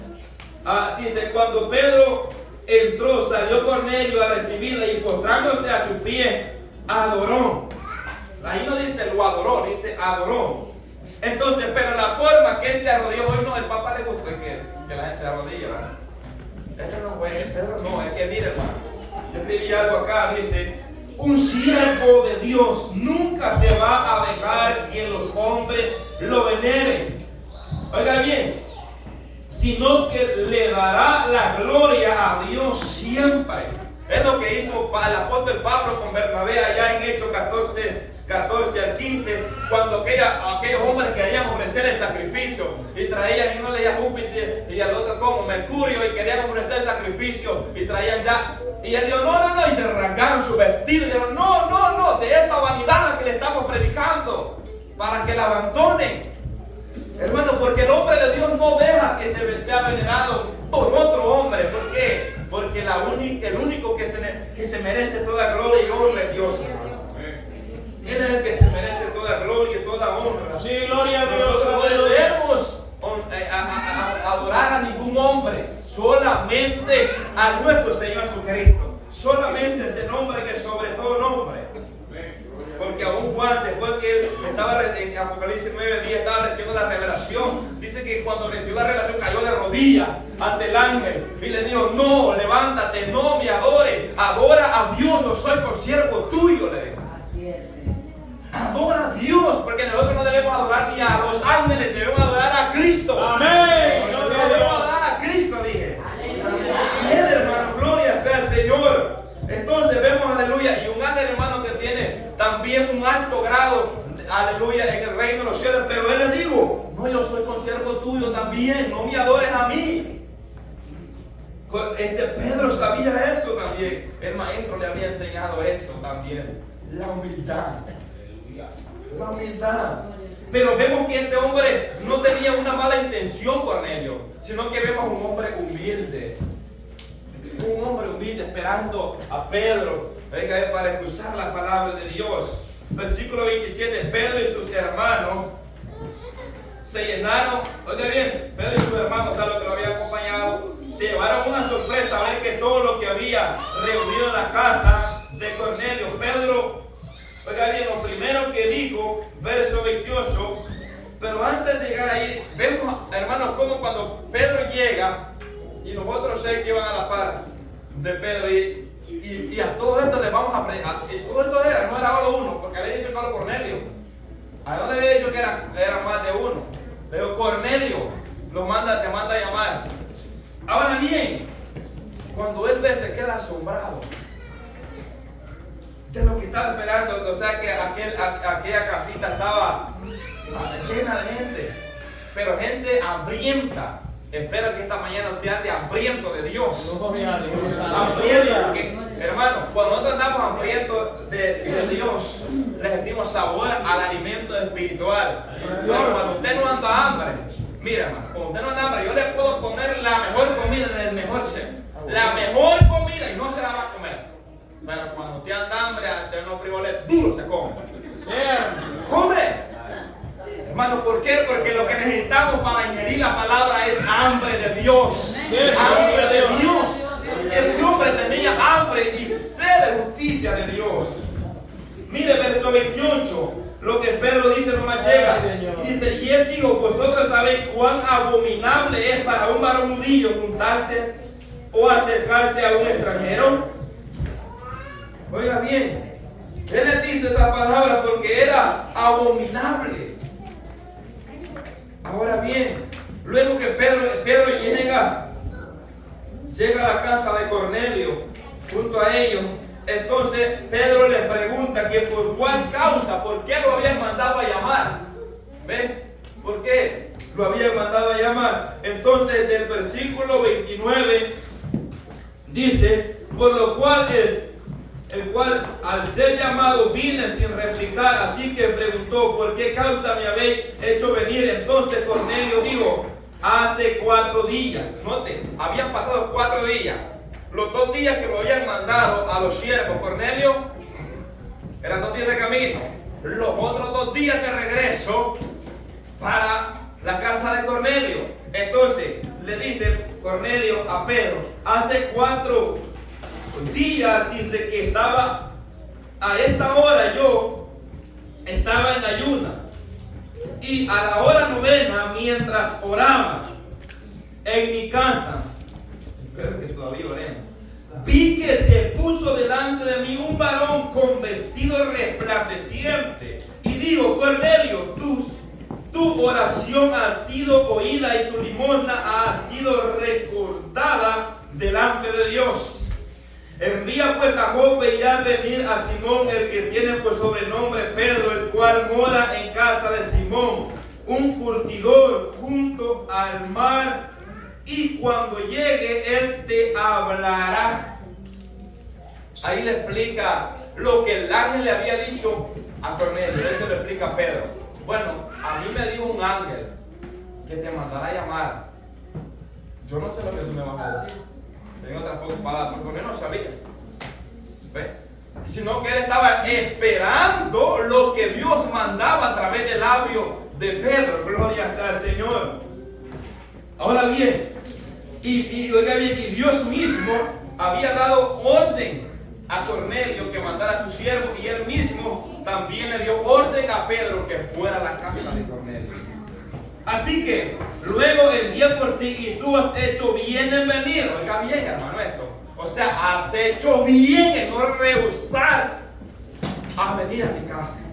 Dice, cuando Pedro entró, salió Cornelio a recibirle y postrándose a sus pies, adoró. Ahí no dice lo adoró, dice adoró. Entonces, pero la forma que él se arrodilló, hoy no, el Papa le gusta que la gente arrodilla, ¿verdad? Pedro no, es que mire, hermano. Yo escribí algo acá, dice, un siervo de Dios nunca se va a dejar que los hombres lo veneren. Oiga bien, sino que le dará la gloria a Dios siempre. Es lo que hizo el apóstol Pablo con Bernabé allá en Hechos 14 al 15, cuando aquellos hombres querían ofrecer el sacrificio y traían, y uno leía Júpiter y al otro como Mercurio, y querían ofrecer el sacrificio y traían ya, y él dijo no, y se arrancaron su vestido y dijeron no, de esta vanidad que le estamos predicando, para que la abandonen, hermano, porque el hombre de Dios no deja que sea venerado por otro hombre. ¿Por qué? Porque el único que se merece toda gloria y honra es Dios, hermano. Él es el que se merece toda gloria y toda honra. Sí, gloria a Dios. Nosotros no debemos adorar a ningún hombre, solamente a nuestro Señor Jesucristo. Solamente ese nombre que sobre todo nombre. Porque aún Juan, después que él estaba en Apocalipsis 9:10, estaba recibiendo la revelación. Dice que cuando recibió la revelación cayó de rodillas ante el ángel y le dijo, no, levántate, no me adores, adora a Dios, no soy consiervo tuyo, le dijo. Así es. Adora a Dios, porque nosotros no debemos adorar ni a los ángeles, debemos adorar a Cristo. Amén. Nosotros debemos adorar a Cristo, dije. A Él, hermano, gloria sea al Señor. Entonces vemos, aleluya, y un ángel, hermano, que tiene también un alto grado, aleluya, en el reino de los cielos. Pero él le dijo, no, yo soy consiervo tuyo también, no me adores a mí. Pedro sabía eso también. El maestro le había enseñado eso también. La humildad. La humildad. Pero vemos que este hombre no tenía una mala intención, Cornelio, sino que vemos un hombre humilde. Un hombre humilde esperando a Pedro, venga, para escuchar la palabra de Dios. Versículo 27, Pedro y sus hermanos se llenaron, oiga bien, Pedro y sus hermanos, o sea, los que lo habían acompañado, se llevaron una sorpresa a ver que todo lo que había reunido en la casa de Cornelio. Pedro, oiga bien, lo primero que dijo, verso 28, pero antes de llegar ahí, vemos, hermanos, como cuando Pedro llega, y los otros 6 que iban a la par de Pedro, y a todo esto les vamos a predicar. Todo esto no era solo uno, porque le he dicho solo Cornelio. ¿A dónde había dicho que eran más de uno? Le digo, Cornelio te manda a llamar. Ahora bien, cuando él ve, se queda asombrado de lo que estaba esperando. O sea que aquella casita estaba llena de gente, pero gente hambrienta. Espero que esta mañana usted ande hambriento de Dios. Gloria a Dios. Hambriento, Aleluya. porque, hermano, cuando nosotros andamos hambrientos de Dios, le sentimos sabor al alimento espiritual. Pero cuando usted no anda hambre, mira, hermano, cuando usted no anda hambre, yo le puedo poner la mejor comida en el mejor chef. La mejor comida y no se la va a comer. Pero cuando usted anda hambre, de unos frijoles duros se come. ¡Come! Hermano, ¿por qué? Porque lo que necesitamos para ingerir la palabra es hambre de Dios. Hambre de Dios. Este hombre tenía hambre y sed de justicia de Dios. Mire, verso 28. Lo que Pedro dice nomás llega. Dice, y él dijo, vosotros sabéis cuán abominable es para un varón judío juntarse o acercarse a un extranjero. Oiga bien, él les dice esa palabra porque era abominable. Ahora bien, luego que Pedro llega a la casa de Cornelio junto a ellos, entonces Pedro les pregunta que por cuál causa, por qué lo habían mandado a llamar. ¿Ven? ¿Por qué lo habían mandado a llamar? Entonces del versículo 29 dice, por lo cual el cual al ser llamado vine sin replicar, así que preguntó, ¿por qué causa me habéis hecho venir? Entonces Cornelio dijo, hace 4 días, note, habían pasado 4 días, los 2 días que lo habían mandado a los siervos, Cornelio, eran 2 días de camino, los otros 2 días de regreso para la casa de Cornelio. Entonces le dice Cornelio a Pedro, hace 4 días, dice que estaba a esta hora, yo estaba en ayuna y a la hora 9 mientras oraba en mi casa, espero que todavía oremos, vi que se puso delante de mí un varón con vestido resplandeciente y digo, Cornelio, tu oración ha sido oída y tu limosna ha sido recordada delante de Dios. Envía pues a Jope y haz venir a Simón, el que tiene por sobrenombre Pedro, el cual mora en casa de Simón, un curtidor junto al mar, y cuando llegue él te hablará. Ahí le explica lo que el ángel le había dicho a Cornelio. Él se lo explica a Pedro. Bueno, a mí me dijo un ángel que te mandará a llamar. Yo no sé lo que tú me vas a decir. En otras palabras, porque no sabía. ¿Ves? Sino que él estaba esperando lo que Dios mandaba a través del labio de Pedro. Gloria sea al Señor. Ahora bien, oiga bien, y Dios mismo había dado orden a Cornelio que mandara a su siervo, y él mismo también le dio orden a Pedro que fuera a la casa de Cornelio. Así que luego envié por ti y tú has hecho bien en venir. Oiga bien, hermano, esto. O sea, has hecho bien en no rehusar a venir a mi casa.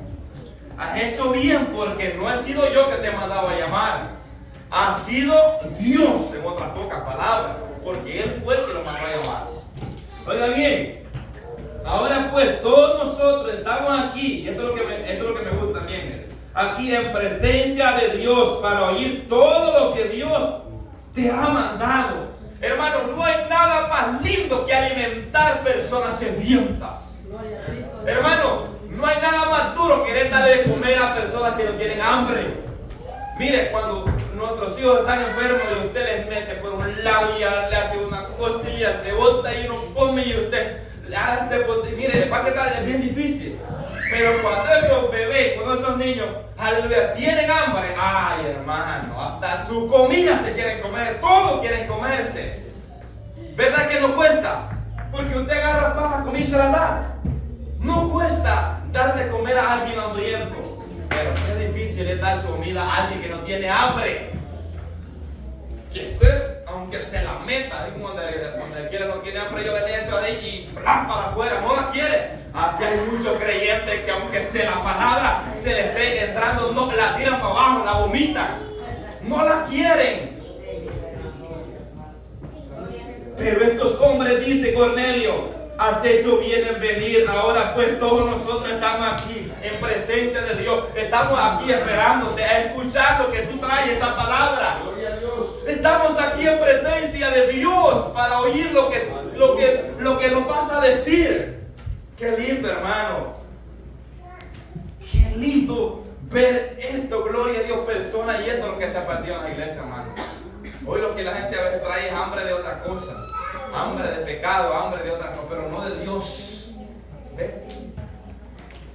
Has hecho bien porque no he sido yo que te he mandado a llamar. Ha sido Dios, en otras pocas palabras, porque Él fue el que lo mandó a llamar. Oiga bien, ahora pues todos nosotros estamos aquí, y esto es lo que me gusta también, aquí en presencia de Dios para oír todo lo que Dios te ha mandado. Hermano, no hay nada más lindo que alimentar personas sedientas. Hermano, no hay nada más duro que querer darle de comer a personas que no tienen hambre. Mire, cuando nuestros hijos están enfermos y usted les mete por un lado y le hace una costilla, se bota y no come y usted le hace, mire, va a quedar es bien difícil. Pero cuando esos bebés, cuando esos niños, aleluya, tienen hambre, ay hermano, hasta su comida se quieren comer, todo quieren comerse. ¿Verdad que no cuesta? Porque usted agarra para comida y se la da. No cuesta darle comer a alguien hambriento. Pero qué difícil es dar comida a alguien que no tiene hambre. Que usted, aunque se la meta, ahí donde quiera no tiene hambre, yo le echo ahí y bla para afuera, no la quiere. Así hay muchos creyentes que aunque sea la palabra se les esté entrando, no la tiran para abajo, la vomitan. No la quieren. Pero estos hombres, dice Cornelio, has hecho bien en venir. Ahora pues todos nosotros estamos aquí en presencia de Dios. Estamos aquí esperándote a escuchar lo que tú traes, esa palabra. Gloria a Dios. Estamos aquí de Dios para oír lo que nos vas a decir. Qué lindo, hermano. Qué lindo ver esto, gloria a Dios, personas, y esto es lo que se ha perdido en la iglesia, hermano. Hoy lo que la gente a veces trae es hambre de otra cosa, hambre de pecado, hambre de otra cosa, pero no de Dios. ¿Ves?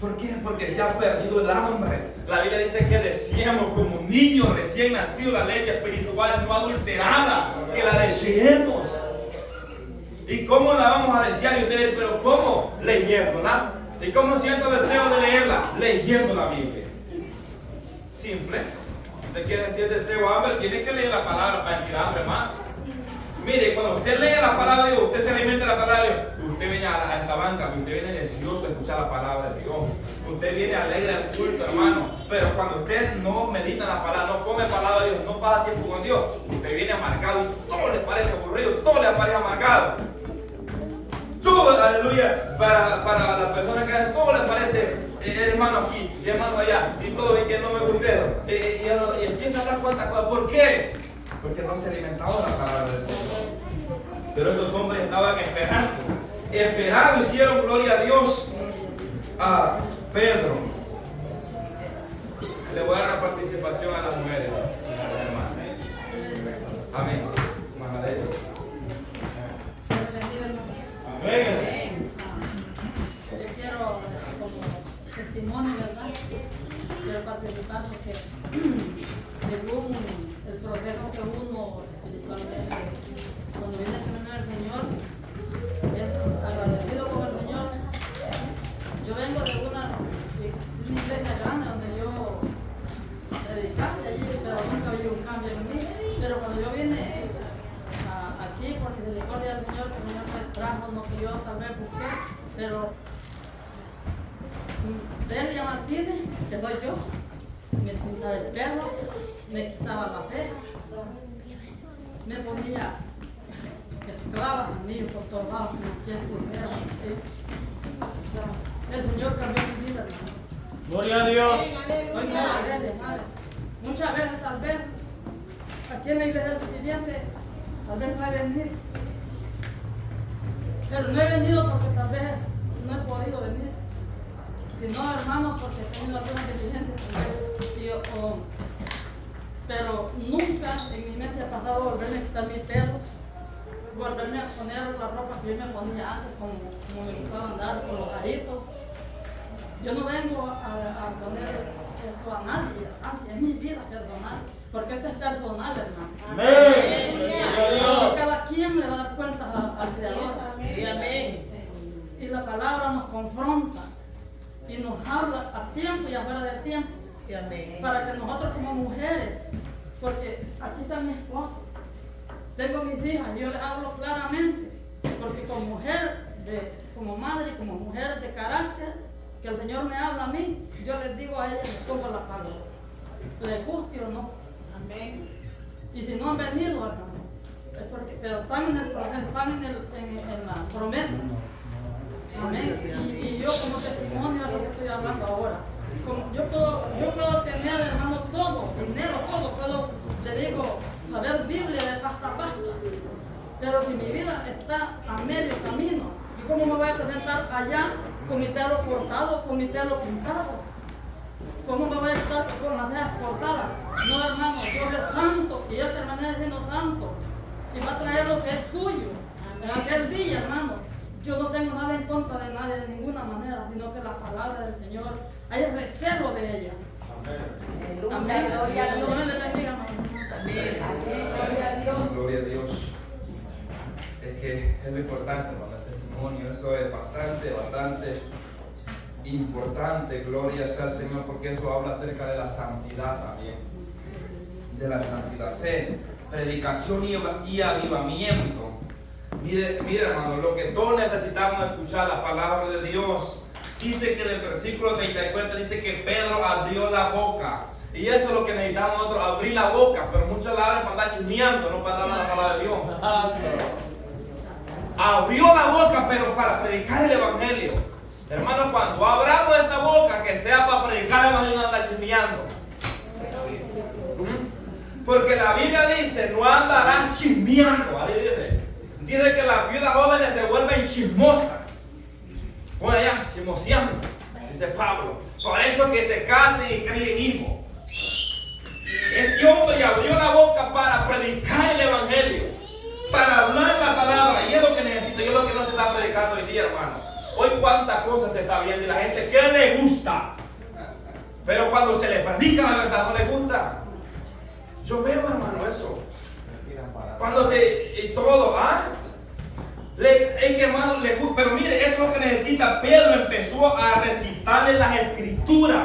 ¿Por qué? Porque se ha perdido el hambre. La Biblia dice que deseamos como niños recién nacidos la leche espiritual no adulterada, que la deseemos. ¿Y cómo la vamos a desear? Y ustedes, pero ¿cómo? Leyéndola. ¿Y cómo siento el deseo de leerla? Leyendo la Biblia. Simple. Usted quiere sentir deseo hambre, tiene que leer la palabra para sentir hambre más. Mire, cuando usted lee la palabra de Dios, usted se alimenta de la palabra de Dios, usted viene a esta banca, usted viene deseoso de escuchar la palabra de Dios. Usted viene alegre al culto, hermano. Pero cuando usted no medita la palabra, no come palabra de Dios, no pasa tiempo con Dios, usted viene amargado y todo le parece aburrido, todo le parece amargado. Todo, aleluya, para las personas que hacen, todo le parece, hermano aquí, y hermano allá, y todo, y que no me guste. Y empieza a hablar cuantas cosas. ¿Por qué? Porque no se alimentaba la palabra del Señor. Pero estos hombres estaban esperando, hicieron gloria a Dios a Pedro. Le voy a dar la participación a las mujeres. Amén. Amén. Yo quiero, como testimonio, ¿verdad? Quiero participar porque según el proceso que uno espiritualmente, cuando viene el camino del Señor, es agradecido con el Señor. Yo vengo de una iglesia grande donde yo dedicaba allí, pero nunca vi un cambio en mí. Pero cuando yo vine aquí, por misericordia del Señor, el Señor me trajo, no que yo tal vez busqué, pero Delia Martínez, que soy yo, me pintaba el pelo, me quitaba la ceja, me ponía clavas, anillos por todos lados, me hacía pulseras. El Señor cambió mi vida, hermano. Gloria a Dios. Muchas veces, tal vez, aquí en la iglesia del viviente, tal vez no he venido. Pero no he venido porque tal vez no he podido venir. Sino, hermanos, porque he tenido algunas diligencias. Pero nunca en mi mente ha pasado volverme a quitar mi pelo, volverme a poner la ropa que yo me ponía antes, como me gustaba andar con los aritos. Yo no vengo a poner esto a nadie, es mi vida personal, porque esto es personal, hermano. Amén. Cada quien le va a dar cuenta al Creador. Amén. Y la palabra nos confronta y nos habla a tiempo y afuera de tiempo. Para que nosotros como mujeres, porque aquí está mi esposo, tengo mis hijas, yo les hablo claramente, porque como mujer, como madre y como mujer de carácter, que el Señor me habla a mí, yo les digo a ellas, les pongo la palabra, les guste o no. Amén. Y si no han venido, hermano, es porque, pero están en la promesa. Amén. Y yo como testimonio a lo que estoy hablando ahora. Yo puedo tener, hermano, todo, dinero, todo, le digo, saber Biblia de pasta a pasta, pero si mi vida está a medio camino, ¿y cómo me voy a presentar allá con mi pelo cortado, con mi pelo pintado? ¿Cómo me voy a estar con las cejas cortadas? No, hermano, Dios es santo y Él permanece siendo santo y va a traer lo que es suyo. En aquel día, hermano, yo no tengo nada en contra de nadie de ninguna manera, sino que la palabra del Señor, hay recelo de ella. Amén. Amén. Gloria a Dios. Dios le bendiga, hermano. Amén. Gloria a Dios. Gloria a Dios. Es que es lo importante, hermano, el testimonio. Eso es bastante importante. Gloria sea al Señor, porque eso habla acerca de la santidad también. De la santidad. Predicación y avivamiento. Mire, hermano, lo que todos necesitamos es escuchar la palabra de Dios. Dice que en el versículo 34 dice que Pedro abrió la boca. Y eso es lo que necesitamos nosotros, abrir la boca. Pero muchos la abren para andar chismeando, no para dar la palabra de Dios. Abrió la boca, pero para predicar el evangelio. Hermanos, cuando abramos esta boca, que sea para predicar el evangelio, no andar chismeando. Porque la Biblia dice, no andarás chismeando. Ahí dice que las viudas jóvenes se vuelven chismosas. Bueno, ya, chismoseando, dice Pablo. Por eso que se casen y críen hijos. Este hombre abrió la boca para predicar el evangelio, para hablar la palabra. Y es lo que necesito, y es lo que no se está predicando hoy día, hermano. Hoy cuántas cosas se está viendo y la gente, ¿qué le gusta? Pero cuando se le predica la verdad, no le gusta. Yo veo, hermano, eso. Cuando y todo, es que, hermano, le gusta. Pero mire, esto es lo que necesita. Pedro empezó a recitarle las escrituras.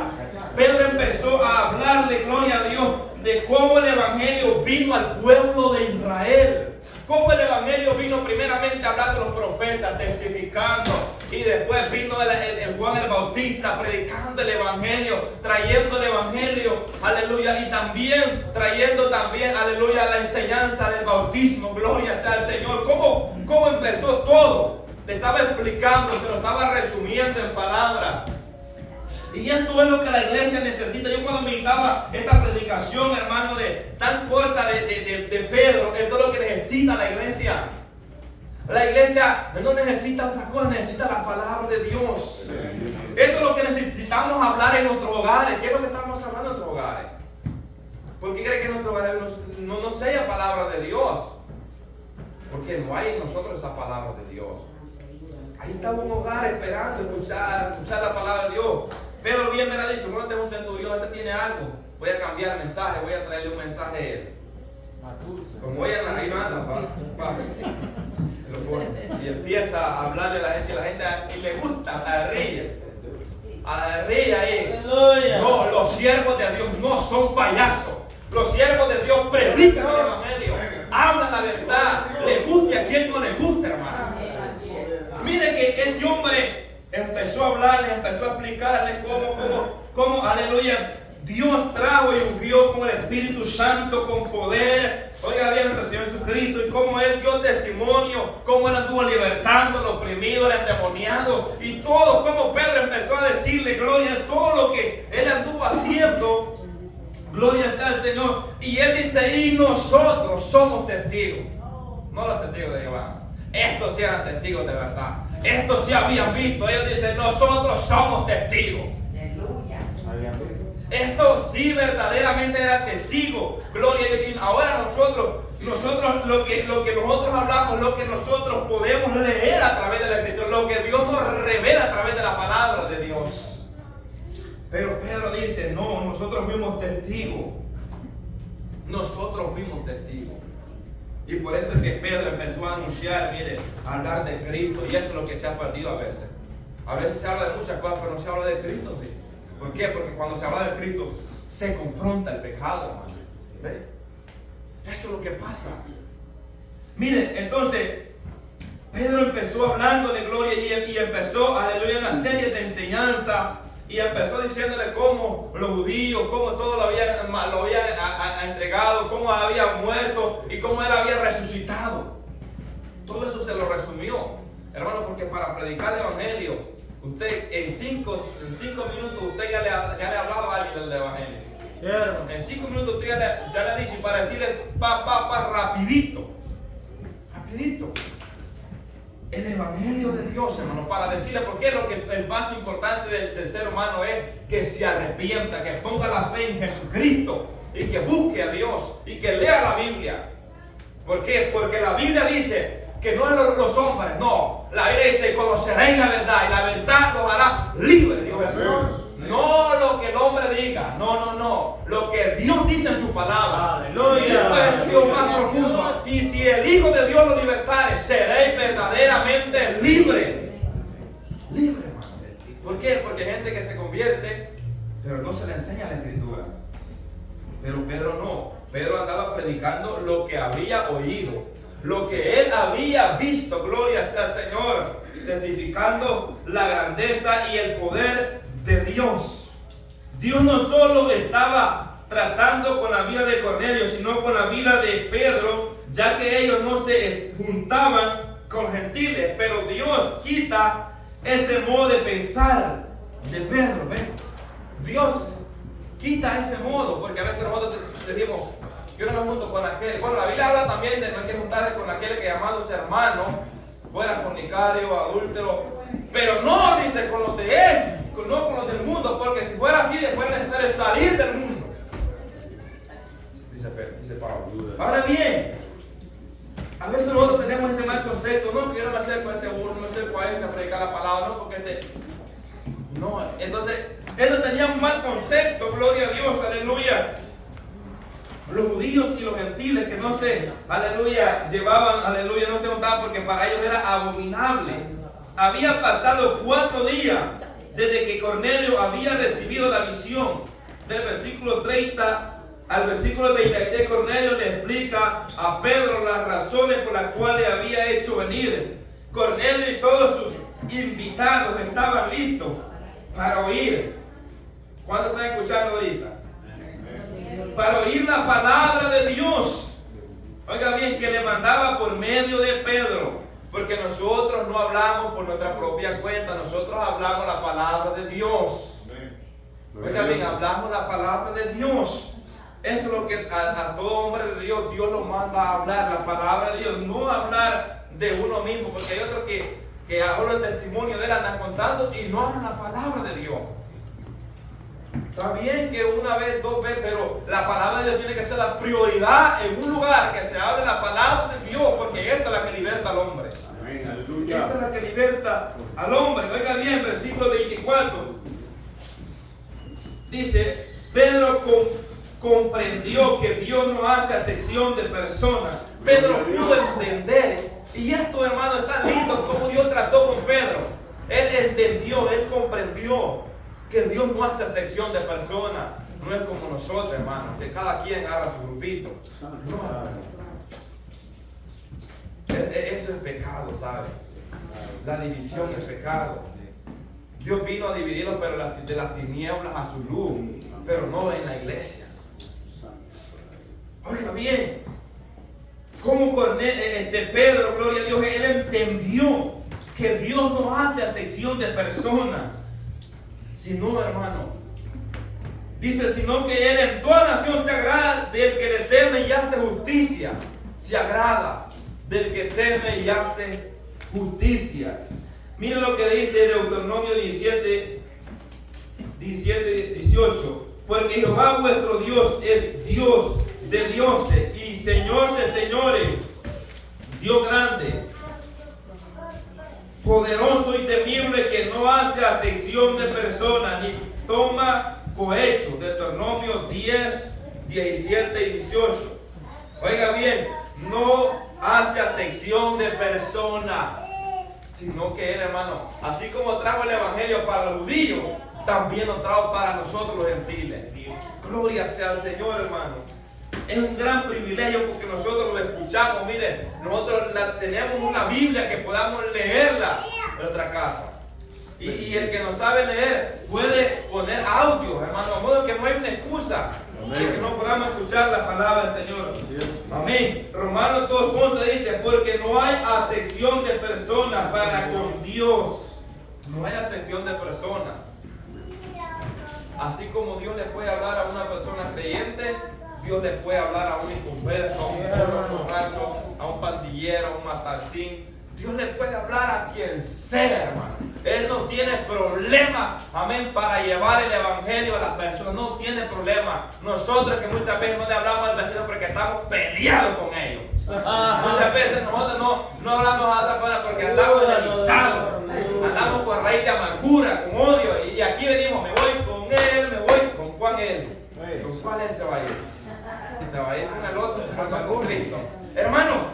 Pedro empezó a hablarle, gloria a Dios, de cómo el evangelio vino al pueblo de Israel. Cómo el evangelio vino primeramente a hablar de los profetas, testificando. Y después vino el Juan el Bautista predicando el evangelio, trayendo el evangelio, aleluya. Y también trayendo aleluya, la enseñanza del bautismo, gloria sea al Señor. ¿Cómo empezó todo? Le estaba explicando, se lo estaba resumiendo en palabras. Y esto es lo que la iglesia necesita. Yo cuando meditaba esta predicación, hermano, tan corta de Pedro, esto es lo que necesita la iglesia. La iglesia no necesita otra cosa, necesita la palabra de Dios. Esto es lo que necesitamos hablar en nuestros hogares. ¿Qué es lo que estamos hablando en nuestros hogares? ¿Por qué cree que en nuestros hogares no sea palabra de Dios? Porque no hay en nosotros esa palabra de Dios. Ahí está un hogar esperando escuchar la palabra de Dios. Pedro bien me la dice, bueno, tengo un centurión, este tiene algo. Voy a cambiar el mensaje, voy a traerle un mensaje a él. Como ella ahí no anda, y empieza a hablarle a la gente y le gusta, a la rilla ahí. No, los siervos de Dios no son payasos. Los siervos de Dios predican el evangelio, hablan la verdad, le guste a quien no le guste, hermano. Mire que este hombre empezó a hablarle, empezó a explicarle cómo, aleluya, Dios trajo y ungió con el Espíritu Santo, con poder. Oiga bien, nuestro Señor Jesucristo, y cómo Él dio testimonio, cómo Él anduvo libertando al oprimido, al endemoniado, y todo, como Pedro empezó a decirle, gloria, todo lo que Él anduvo haciendo, gloria sea al Señor. Y Él dice, y nosotros somos testigos, no los testigos de Jehová. Estos sí eran testigos de verdad. Estos sí habían visto. Ellos dicen, nosotros somos testigos. Aleluya. Estos sí verdaderamente eran testigos. Gloria a Dios. Ahora nosotros lo que nosotros hablamos, lo que nosotros podemos leer a través de la Escritura, lo que Dios nos revela a través de la palabra de Dios. Pero Pedro dice, no, nosotros fuimos testigos. Nosotros fuimos testigos. Y por eso es que Pedro empezó a anunciar, mire, a hablar de Cristo. Y eso es lo que se ha perdido a veces. A veces se habla de muchas cosas, pero no se habla de Cristo. ¿Sí? ¿Por qué? Porque cuando se habla de Cristo, se confronta el pecado, hermano. ¿Ve? Eso es lo que pasa. Mire, entonces, Pedro empezó hablando de gloria y empezó, aleluya, una serie de enseñanza. Y empezó diciéndole cómo los judíos, cómo todo lo había entregado, cómo había muerto y cómo él había resucitado. Todo eso se lo resumió, hermano, porque para predicar el evangelio, usted en 5 minutos usted ya le ha hablado a alguien del evangelio. En 5 minutos usted ya le ha dicho, para decirle rapidito. El evangelio de Dios, hermano, para decirle, porque lo que el paso importante del ser humano es que se arrepienta, que ponga la fe en Jesucristo y que busque a Dios y que lea la Biblia. ¿Por qué? Porque la Biblia dice que no es los hombres, no. La Biblia dice, conoceréis la verdad y la verdad los hará libres, dijo Jesús. No lo que el hombre diga, no. Lo que Dios dice en su palabra. Aleluya. Y después es Dios más profundo. Y si el Hijo de Dios lo libertare, seréis verdaderamente libres. Libre, hermano. ¿Por qué? Porque hay gente que se convierte, pero no se le enseña la Escritura. Pero Pedro no. Pedro andaba predicando lo que había oído, lo que él había visto, gloria sea al Señor, testificando la grandeza y el poder de Dios. Dios no solo estaba tratando con la vida de Cornelio, sino con la vida de Pedro, ya que ellos no se juntaban con gentiles, pero Dios quita ese modo de pensar de Pedro. ¿Ven? Dios quita ese modo, porque a veces nosotros decimos, yo no me junto con aquel. Bueno, la Biblia habla también de no hay que juntarse con aquel que llamándose hermano fuera fornicario, adúltero, pero no dice con los de no con los del mundo, porque si fuera así, después es necesario salir del mundo. Dice Pablo. Ahora bien, a veces nosotros tenemos ese mal concepto, no, que yo no me acerco a este burro, no me acerco a este a predicar la palabra, no, porque no, entonces, ellos tenían un mal concepto, gloria a Dios, aleluya. Los judíos y los gentiles que no se, aleluya, llevaban, aleluya, no se juntaban porque para ellos era abominable. Había pasado 4 días desde que Cornelio había recibido la visión. Del versículo 30 al versículo 33, Cornelio le explica a Pedro las razones por las cuales había hecho venir. Cornelio y todos sus invitados estaban listos para oír. ¿Cuántos están escuchando ahorita? Para oír la palabra de Dios. Oiga bien, que le mandaba por medio de Pedro, porque nosotros no hablamos por nuestra propia cuenta, nosotros hablamos la palabra de Dios. Oiga bien, hablamos la palabra de Dios. Eso es lo que a todo hombre de Dios, Dios lo manda a hablar, la palabra de Dios, no hablar de uno mismo, porque hay otros que ahora el testimonio de él andan contando y no hablan la palabra de Dios. Está bien que una vez, 2 veces, pero la palabra de Dios tiene que ser la prioridad en un lugar que se hable la palabra de Dios, porque esta es la que liberta al hombre. Amén, aleluya. Esta es la que liberta al hombre. Oiga bien, versículo 24. Dice, Pedro comprendió que Dios no hace acepción de personas. Pedro pudo entender. Y esto, hermano, está lindo como Dios trató con Pedro. Él entendió, él comprendió que Dios no hace acepción de personas. No es como nosotros, hermano, que cada quien haga su grupito. No. Ese es pecado, ¿sabes? La división es pecado. Dios vino a dividirlos, pero de las tinieblas a su luz, pero no en la iglesia. Oiga bien, como Pedro, gloria a Dios, él entendió que Dios no hace acepción de personas, sino, hermano, dice, sino que él en toda nación se agrada del que le teme y hace justicia. Se agrada del que teme y hace justicia. Mira lo que dice Deuteronomio 17, 18. Porque Jehová vuestro Dios es Dios de dioses y Señor de señores, Dios grande, poderoso y temible, que no hace acepción de personas ni toma cohecho. Deuteronomio 10, 17 y 18. Oiga bien, no hace acepción de personas, sino que él, hermano, así como trajo el evangelio para los judíos, también lo trajo para nosotros los gentiles. Gloria sea al Señor, hermano. Es un gran privilegio porque nosotros lo escuchamos. Miren, nosotros tenemos una Biblia que podamos leerla en nuestra casa. Y el que no sabe leer puede poner audio, hermano, de modo que no hay una excusa de que no podamos escuchar la palabra del Señor. Amén. Romanos 2:11 dice, porque no hay acepción de personas para con Dios. No hay acepción de personas. Así como Dios le puede hablar a una persona creyente, Dios le puede hablar a un inconverso, a un borracho, a un pandillero, a un matarcín. Dios le puede hablar a quien sea, hermano. Él no tiene problema, amén, para llevar el evangelio a las personas. No tiene problema. Nosotros que muchas veces no le hablamos al vecino porque estamos peleados con ellos. Muchas veces nosotros no hablamos a otra persona porque andamos enemistados. Andamos con raíz de amargura, con odio. Y aquí venimos, me voy con él, me voy con Juan él. ¿Con cuál él se va a ir? Se va a ir con el otro, con Cristo. Hermano,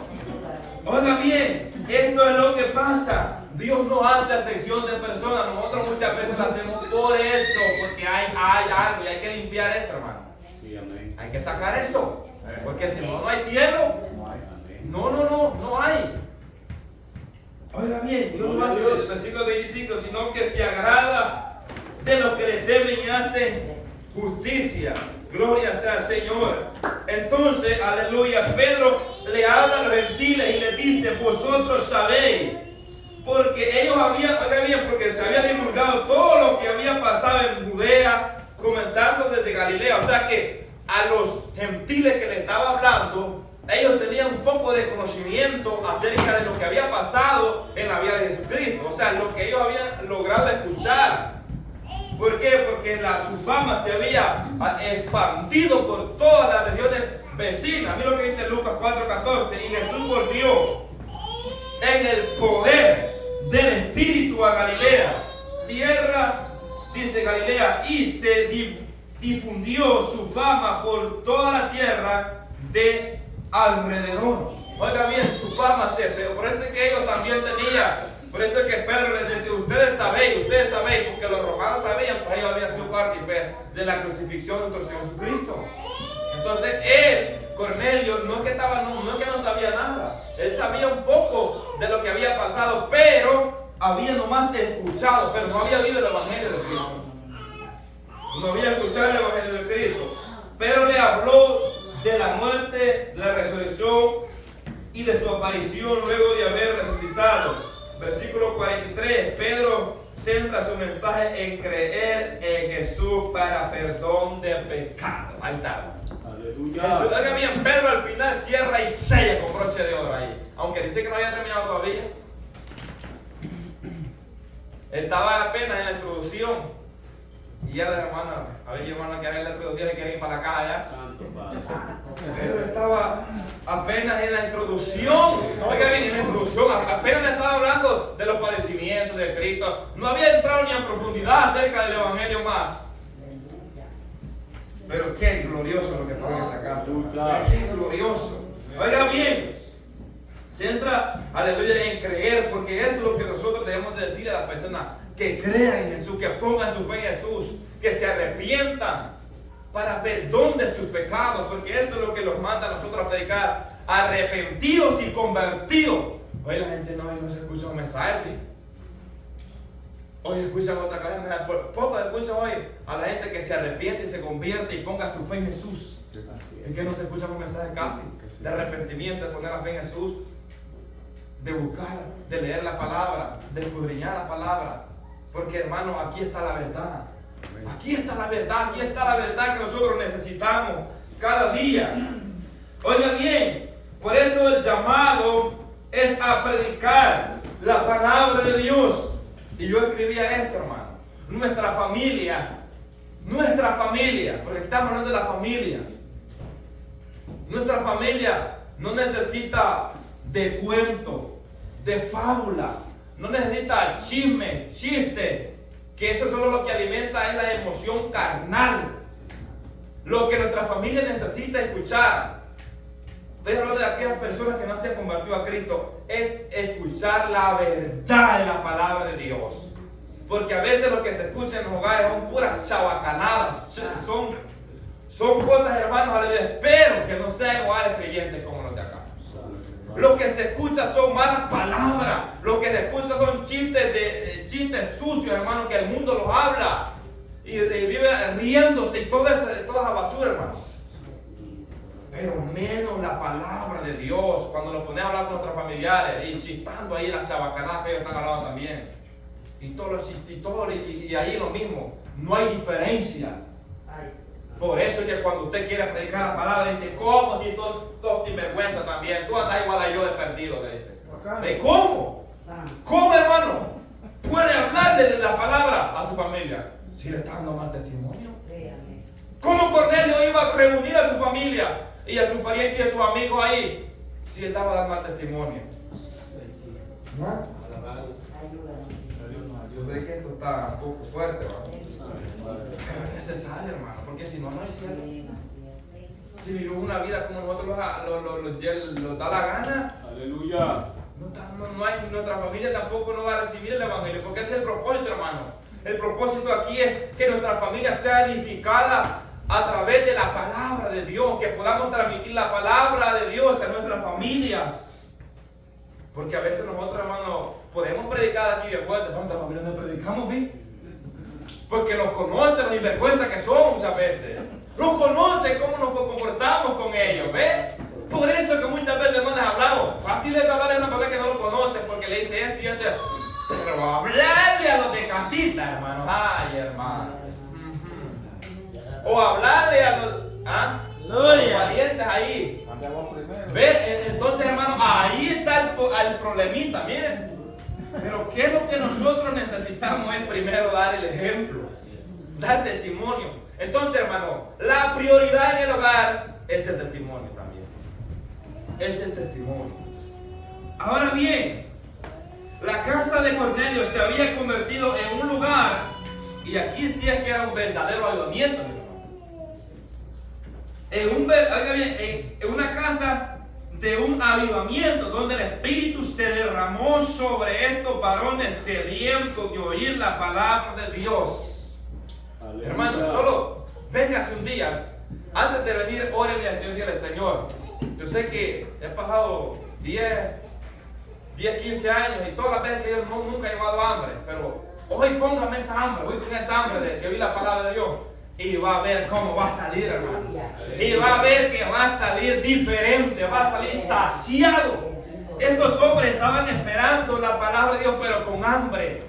oiga bien, esto es lo que pasa. Dios no hace acepción de personas. Nosotros muchas veces lo hacemos por eso, porque hay algo y hay que limpiar eso, hermano. Sí, amén. Hay que sacar eso, porque si no, no hay cielo. No hay. Oiga bien, Dios no hace eso, versículo 25, sino que se agrada de los que le temen y hacen justicia. Gloria sea al Señor. Entonces, aleluya, Pedro le habla a los gentiles y le dice, vosotros sabéis, porque ellos porque se había divulgado todo lo que había pasado en Judea, comenzando desde Galilea. O sea que a los gentiles que le estaba hablando, ellos tenían un poco de conocimiento acerca de lo que había pasado en la vida de Jesucristo. O sea, lo que ellos habían logrado escuchar. ¿Por qué? Porque su fama se había expandido por todas las regiones vecinas. Mira lo que dice Lucas 4:14. Y Jesús volvió en el poder del Espíritu a Galilea. Tierra, dice Galilea, y se difundió su fama por toda la tierra de alrededor. Oiga bien, su fama pero por eso es que ellos también tenían. Por eso es que Pedro les decía, ustedes sabéis, porque los romanos sabían, pues ellos habían sido partícipes de la crucifixión de nuestro Señor Jesucristo. Entonces él, Cornelio, no es que no sabía nada. Él sabía un poco de lo que había pasado, pero había nomás escuchado, pero no había oído el Evangelio de Cristo. No había escuchado el Evangelio de Cristo. Pero le habló de la muerte, de la resurrección y de su aparición luego de haber resucitado. Versículo 43, Pedro centra su mensaje en creer en Jesús para perdón de pecado. Ahí está. Aleluya. Oiga bien, Pedro al final cierra y sella con broche de oro ahí. Aunque dice que no había terminado todavía. Estaba apenas en la introducción. Y ya la hermana, a ver, hermana, que haga la introducción y quiere ir para la caja ya. Santo Padre. Pedro estaba apenas en la introducción. Oiga bien, en la introducción, apenas le estaba hablando de los padecimientos de Cristo. No había entrado ni en profundidad acerca del Evangelio más. Pero qué glorioso lo que pone en esta casa. Qué glorioso. Oiga bien, se entra, aleluya, en creer, porque eso es lo que nosotros debemos de decir a las personas que crean en Jesús, que pongan su fe en Jesús, que se arrepientan para perdón de sus pecados, porque eso es lo que nos manda a nosotros a predicar, arrepentidos y convertidos. Hoy la gente no se escucha un mensaje. Hoy escuchan otra cosa, poco escuchan hoy a la gente que se arrepiente y se convierte y ponga su fe en Jesús. Es que no se escucha un mensaje casi de arrepentimiento, de poner la fe en Jesús, de buscar, de leer la palabra, de escudriñar la palabra. Porque hermano, aquí está la verdad. Aquí está la verdad que nosotros necesitamos cada día. Oigan bien, por eso el llamado es a predicar la palabra de Dios. Y yo escribía esto, hermano. Nuestra familia, porque estamos hablando de la familia. Nuestra familia no necesita de cuento, de fábula. No necesita chisme, chiste, que eso solo lo que alimenta es la emoción carnal. Lo que nuestra familia necesita escuchar, estoy hablando de aquellas personas que no se han convertido a Cristo, es escuchar la verdad de la palabra de Dios. Porque a veces lo que se escucha en los hogares son puras chabacanadas, son cosas, hermanos, espero que no sean hogares creyentes como los de acá. Lo que se escucha son malas palabras. Lo que se escucha son chistes sucios, hermano, que el mundo los habla. Y vive riéndose y toda esa basura, hermano. Pero menos la palabra de Dios. Cuando nos ponemos a hablar con nuestros familiares y chistando ahí las chabacanadas que ellos están hablando también. Y ahí lo mismo. No hay diferencia. Por eso es que cuando usted quiere predicar la palabra, dice, ¿cómo? Si todos sin vergüenza también. Tú andas igual a yo de perdido, le dice. ¿Cómo? ¿Cómo, hermano? ¿Puede hablar de la palabra a su familia si le está dando mal testimonio? ¿Cómo Cornelio iba a reunir a su familia y a su pariente y a sus amigos ahí si le estaba dando mal testimonio? ¿No? Yo sé que esto está un poco fuerte, ¿verdad? Pero es necesario, hermano, porque si no, no es cierto. Si vivimos una vida como nosotros los da la gana, Aleluya. nuestra familia tampoco no va a recibir el Evangelio, porque ese es el propósito, hermano. El propósito aquí es que nuestra familia sea edificada a través de la palabra de Dios, que podamos transmitir la palabra de Dios a nuestras familias. Porque a veces nosotros, hermano, podemos predicar aquí de fuerte, ¿cuántas familias no predicamos bien? Porque los conocen, los sinvergüenza que somos muchas veces. Los conocen cómo nos comportamos con ellos, ¿ves? Por eso que muchas veces no les hablamos. Fácil es hablarle a una persona que no lo conoce porque le dice esto y esto. Pero hablarle a los de casita, hermano. Ay, hermano. O hablarle a los... ¿Ah? valientes ahí. Andamos primero. ¿Ve? Entonces, hermano, ahí está el problemita, miren. Pero ¿qué es lo que nosotros necesitamos? Es primero dar el ejemplo, dar testimonio. Entonces, hermano, la prioridad en el hogar es el testimonio también. Es el testimonio. Ahora bien, la casa de Cornelio se había convertido en un lugar, y aquí sí es que era un verdadero avivamiento, en una casa de un avivamiento donde el Espíritu se derramó sobre estos varones sedientos de oír la palabra de Dios. Aleluya. Hermano, solo véngase un día, antes de venir, órale al Señor y dígale: Señor, yo sé que he pasado 10, 15 años y todas las veces que yo nunca he llevado hambre, pero hoy póngame esa hambre, hoy con esa hambre de que oí la palabra de Dios. Y va a ver cómo va a salir, hermano. Y va a ver que va a salir diferente, va a salir saciado. Estos hombres estaban esperando la palabra de Dios, pero con hambre.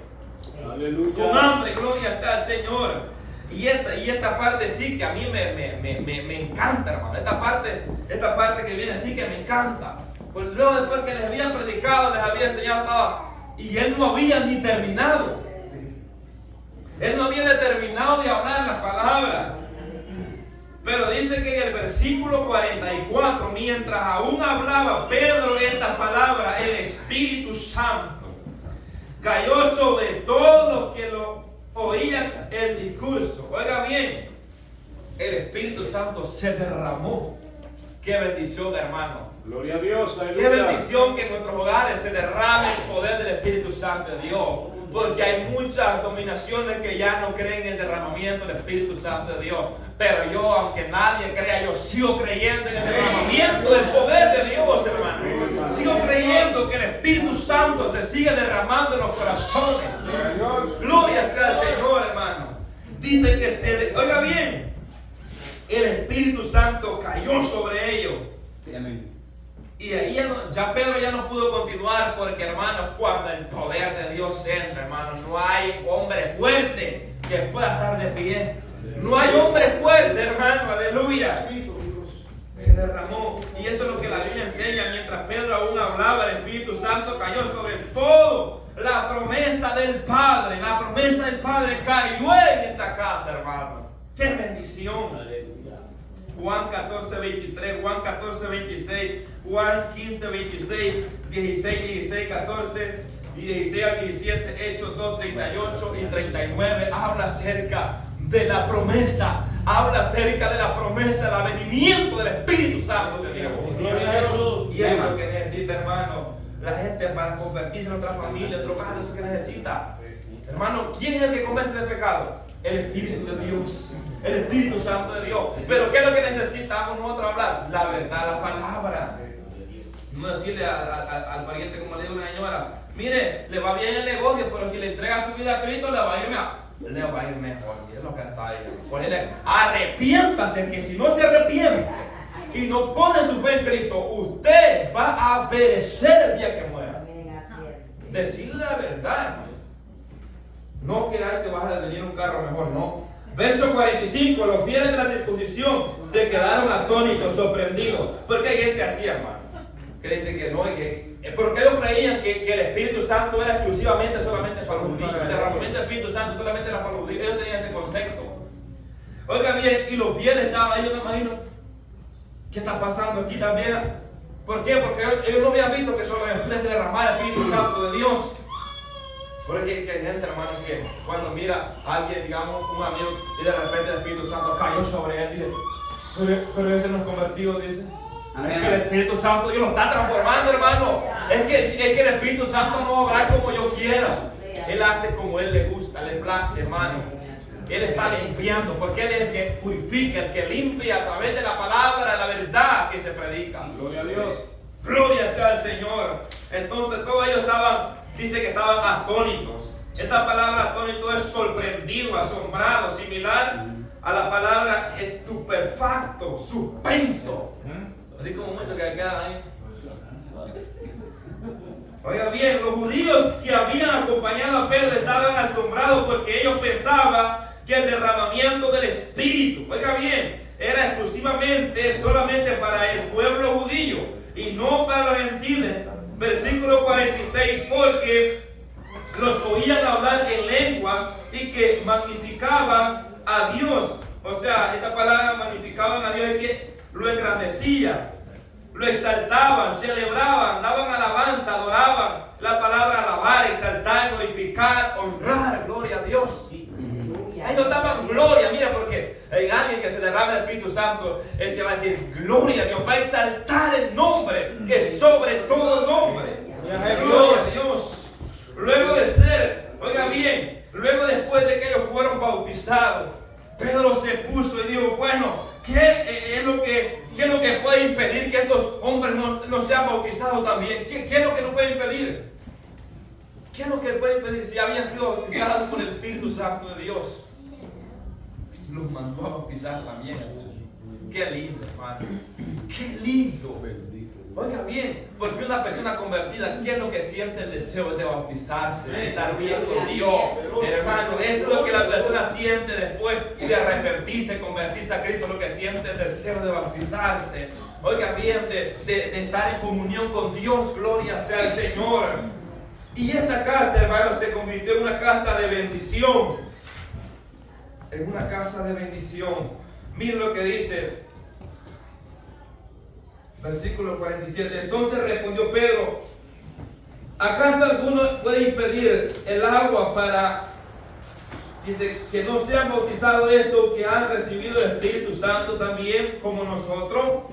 Aleluya. Con hambre, gloria sea al Señor. Y esta parte sí que a mí me encanta, hermano. Esta parte que viene sí que me encanta. Pues luego, después que les había predicado, les había enseñado, y él no había ni terminado. Él no había terminado de hablar las palabras. Pero dice que en el versículo 44, mientras aún hablaba Pedro estas palabras, el Espíritu Santo cayó sobre todos los que lo oían el discurso. Oiga bien, el Espíritu Santo se derramó. Qué bendición, hermano. Gloria a Dios. Aleluya. Qué bendición que en nuestros hogares se derrame el poder del Espíritu Santo de Dios. Porque hay muchas dominaciones que ya no creen en el derramamiento del Espíritu Santo de Dios. Pero yo, aunque nadie crea, yo sigo creyendo en el derramamiento del poder de Dios, hermano. Sigo creyendo que el Espíritu Santo se sigue derramando en los corazones. Gloria sea al Señor, hermano. Dice que oiga bien, el Espíritu Santo cayó sobre ellos. Y ahí ya Pedro ya no pudo continuar, porque, hermanos, cuando el poder de Dios entra, hermanos, no hay hombre fuerte que pueda estar de pie. No hay hombre fuerte, hermano, aleluya. Se derramó. Y eso es lo que la Biblia enseña. Mientras Pedro aún hablaba, el Espíritu Santo cayó sobre todo. La promesa del Padre cayó en esa casa, hermano. ¡Qué bendición! Juan 14, 23, Juan 14, 26, Juan 15, 26, 16, 16, 14 y 16 al 17, Hechos 2, 38 y 39. Habla acerca de la promesa, del avenimiento del Espíritu Santo de Dios. Gloria a Jesús. Y eso es lo que necesita, hermano, la gente para convertirse en otra familia, en otro hogar. Eso es lo que necesita. Hermano, ¿quién es el que convence del pecado? El Espíritu de Dios, el Espíritu Santo de Dios. Pero ¿qué es lo que necesitamos nosotros hablar? La verdad, la palabra. No decirle al pariente, como le digo a una señora: mire, le va bien el negocio, pero si le entrega su vida a Cristo, le va a ir mejor. Y es lo que está ahí. Ponele: arrepiéntase, que si no se arrepiente y no pone su fe en Cristo, usted va a perecer el día que muera. Decirle la verdad. No que te vas a venir un carro mejor, no. Verso 45, los fieles de la circuncisión se quedaron atónitos, sorprendidos. Porque hay gente así, hermano, que dice que no, porque ellos creían que el Espíritu Santo era solamente para los judíos. El derramamiento del Espíritu Santo solamente era para los judíos. Ellos tenían ese concepto. Oigan bien, y los fieles estaban ahí, yo me imagino, ¿qué está pasando aquí también? ¿Por qué? Porque ellos no habían visto que sobre ellos se derramaba el Espíritu Santo de Dios. Porque hay gente, hermano, que cuando mira a alguien, digamos, un amigo, y de repente el Espíritu Santo cayó sobre él, dice: pero ese no es convertido, dice. Es que el Espíritu Santo Dios lo está transformando, hermano. Es que el Espíritu Santo no va a obrar como yo quiera. Él hace como Él le gusta, le place, hermano. Él está limpiando, porque Él es el que purifica, el que limpia a través de la palabra, la verdad que se predica. Gloria a Dios. Gloria sea al Señor. Entonces todos ellos dice que estaban atónitos. Esta palabra atónito es sorprendido, asombrado, similar a la palabra estupefacto, suspenso. Así como muchos que quedan ahí. Oiga bien, los judíos que habían acompañado a Pedro estaban asombrados porque ellos pensaban que el derramamiento del Espíritu, oiga bien, era exclusivamente, solamente para el pueblo judío y no para los gentiles. Versículo 46, porque los oían hablar en lengua y que magnificaban a Dios. O sea, esta palabra magnificaban a Dios es que lo engrandecían, lo exaltaban, celebraban, daban alabanza, adoraban. La palabra alabar, exaltar, glorificar, honrar, gloria a Dios. Ellos daban gloria, mira, porque hay alguien que se derrama el Espíritu Santo, ese va a decir gloria a Dios, va a exaltar el nombre que es sobre todo nombre. Gloria a Dios. Luego de ser, oiga bien, luego después de que ellos fueron bautizados, Pedro se puso y dijo, bueno, ¿qué es lo que puede impedir que estos hombres no sean bautizados también? ¿Qué es lo que nos puede impedir? ¿Qué es lo que puede impedir si habían sido bautizados por el Espíritu Santo de Dios? Los mandó a bautizar también. Qué lindo, hermano. Qué lindo. Oiga bien, porque una persona convertida, ¿qué es lo que siente el deseo de bautizarse, de estar bien con Dios? Hermano, eso es lo que la persona siente después de arrepentirse, convertirse a Cristo, lo que siente el deseo de bautizarse. Oiga bien, de estar en comunión con Dios, gloria sea al Señor. Y esta casa, hermano, se convirtió en una casa de bendición. En una casa de bendición. Miren lo que dice. Versículo 47. Entonces respondió Pedro, ¿acaso alguno puede impedir el agua para, dice, que no sean bautizados estos que han recibido el Espíritu Santo también como nosotros?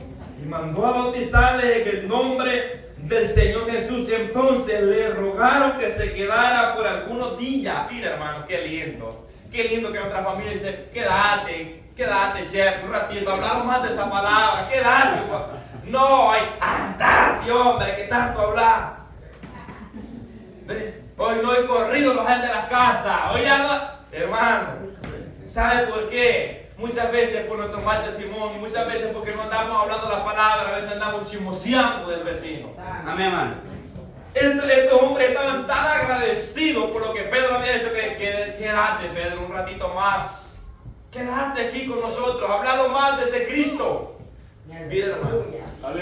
Y mandó a bautizarles en el nombre del Señor Jesús. Entonces le rogaron que se quedara por algunos días. Mira, hermano, qué lindo. Qué lindo que nuestra familia dice, quédate, chef, un ratito, hablamos más de esa palabra, quédate. No, andate, hombre, que tanto hablar. Hoy no he corrido la gente de las casas. Hoy ya no, hermano, ¿sabe por qué? Muchas veces por nuestro mal testimonio, muchas veces porque no andamos hablando la palabra, a veces andamos chismoseando del vecino. Amén, hermano. Estos hombres estaban tan agradecidos por lo que Pedro había dicho que quédate, Pedro, un ratito más. Quédate aquí con nosotros, hablado más de ese Cristo. Mira, hermano,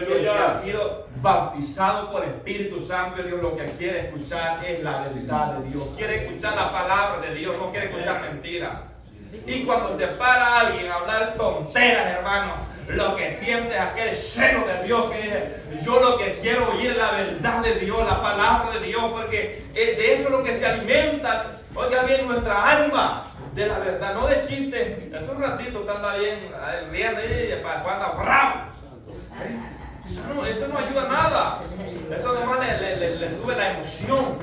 que ha sido bautizado por el Espíritu Santo de Dios, lo que quiere escuchar es la verdad de Dios. Quiere escuchar la palabra de Dios, no quiere escuchar mentiras. Y cuando se para alguien a hablar tonteras, hermano, lo que siente es aquel celo de Dios, que es, yo lo que quiero oír es la verdad de Dios, la palabra de Dios, porque de eso es lo que se alimenta, oiga bien, nuestra alma, de la verdad, no de chistes. Es un ratito que anda bien, riendo y para anda bravo. Eso no ayuda a nada. Eso nomás le sube la emoción.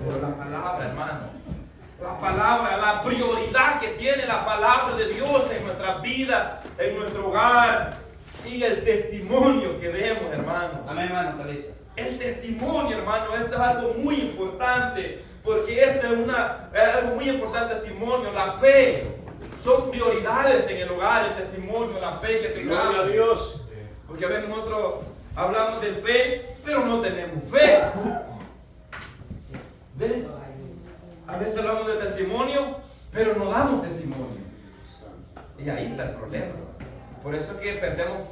Pero la palabra, hermano, la palabra, la prioridad que tiene la palabra de Dios en nuestra vida, en nuestro hogar, y el testimonio que demos, hermano. Amén, hermano, Carlito. El testimonio, hermano, esto es algo muy importante, porque esto es algo muy importante, testimonio, la fe. Son prioridades en el hogar, el testimonio, la fe que tengamos. Gloria a Dios. Porque a veces nosotros hablamos de fe, pero no tenemos fe. ¿Ven? A veces hablamos de testimonio, pero no damos testimonio. Y ahí está el problema. Por eso es que perdemos,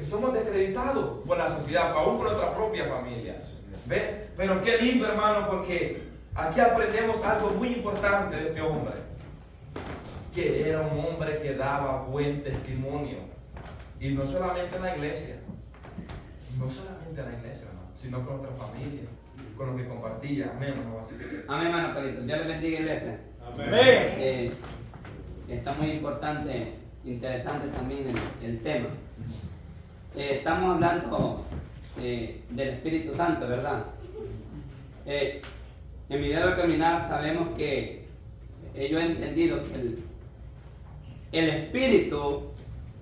somos descreditados por la sociedad, aún por nuestra propia familia. ¿Ven? Pero qué lindo, hermano, porque aquí aprendemos algo muy importante de este hombre. Que era un hombre que daba buen testimonio. Y no solamente en la iglesia. No solamente en la iglesia, hermano, sino con nuestra familia, con lo que compartía. Amén, hermano. Amén, hermano Carlito. Dios le bendiga, iglesia. Amén. Está muy importante, interesante también el tema. Estamos hablando del Espíritu Santo, ¿verdad? En mi diario caminar sabemos que yo he entendido que el Espíritu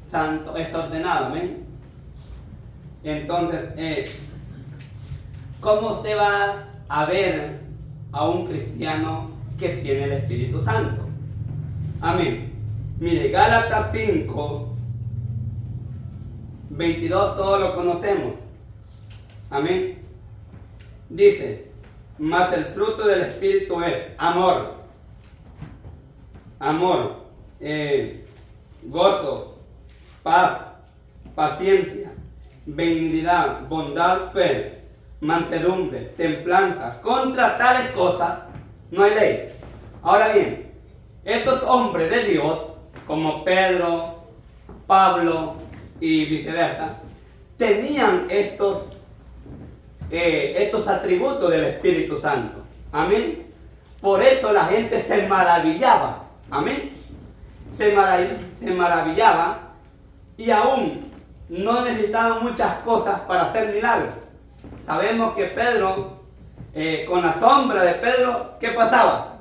Santo es ordenado, ¿amén? Entonces, ¿cómo usted va a ver a un cristiano que tiene el Espíritu Santo? Amén. Mire, Gálatas 5, 22, todos lo conocemos. Amén. Dice, mas el fruto del Espíritu es amor, gozo, paz, paciencia, benignidad, bondad, fe, mansedumbre, templanza. Contra tales cosas no hay ley. Ahora bien, estos hombres de Dios, como Pedro, Pablo y viceversa, tenían estos atributos del Espíritu Santo. Amén. Por eso la gente se maravillaba. Amén. Se maravillaba y aún no necesitaban muchas cosas para hacer milagros. Sabemos que Pedro, con la sombra de Pedro, ¿qué pasaba?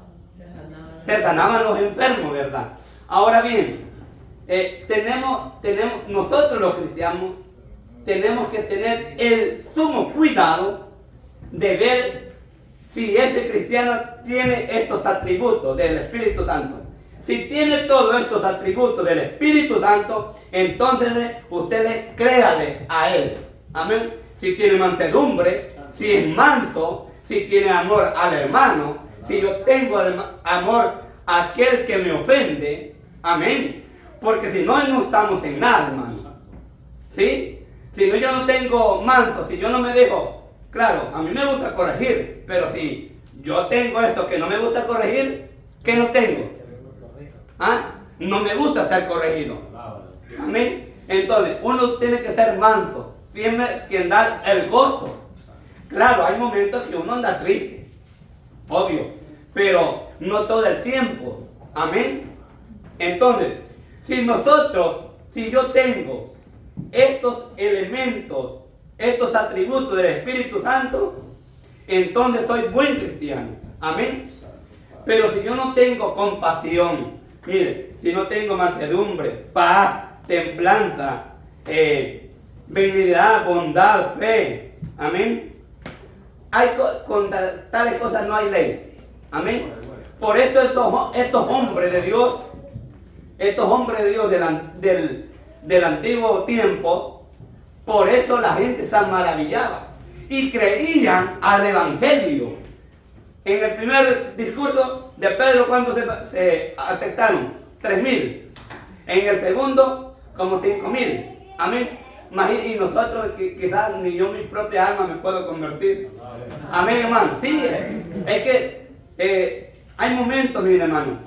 Se sanaban los enfermos, ¿verdad? Ahora bien, nosotros los cristianos tenemos que tener el sumo cuidado de ver si ese cristiano tiene estos atributos del Espíritu Santo. Si tiene todos estos atributos del Espíritu Santo, entonces ustedes créanle a él. Amén. Si tiene mansedumbre, si es manso, si tiene amor al hermano, si yo tengo amor a aquel que me ofende. Amén. Porque si no, no estamos en nada, hermano. ¿Sí? Si no, yo no tengo manso, si yo no me dejo. Claro, a mí me gusta corregir, pero si yo tengo esto que no me gusta corregir, ¿qué no tengo? ¿Ah? No me gusta ser corregido. Amén. Entonces, uno tiene que ser manso, que dar el gozo. Claro, hay momentos que uno anda triste, obvio, pero no todo el tiempo. Amén. Entonces, si yo tengo estos elementos, estos atributos del Espíritu Santo, entonces soy buen cristiano. Amén. Pero si yo no tengo compasión, mire, si no tengo mansedumbre, paz, templanza, benignidad, bondad, fe, amén, contra tales cosas no hay ley. Amén. Por esto estos hombres de Dios, del antiguo tiempo, por eso la gente se maravillaba y creían al Evangelio. En el primer discurso de Pedro, ¿cuántos se aceptaron? 3,000. En el segundo, como 5,000. Amén. Y nosotros, quizás ni yo mi propia alma me puedo convertir. Amén, hermano. Sí, es que hay momentos, mi hermano,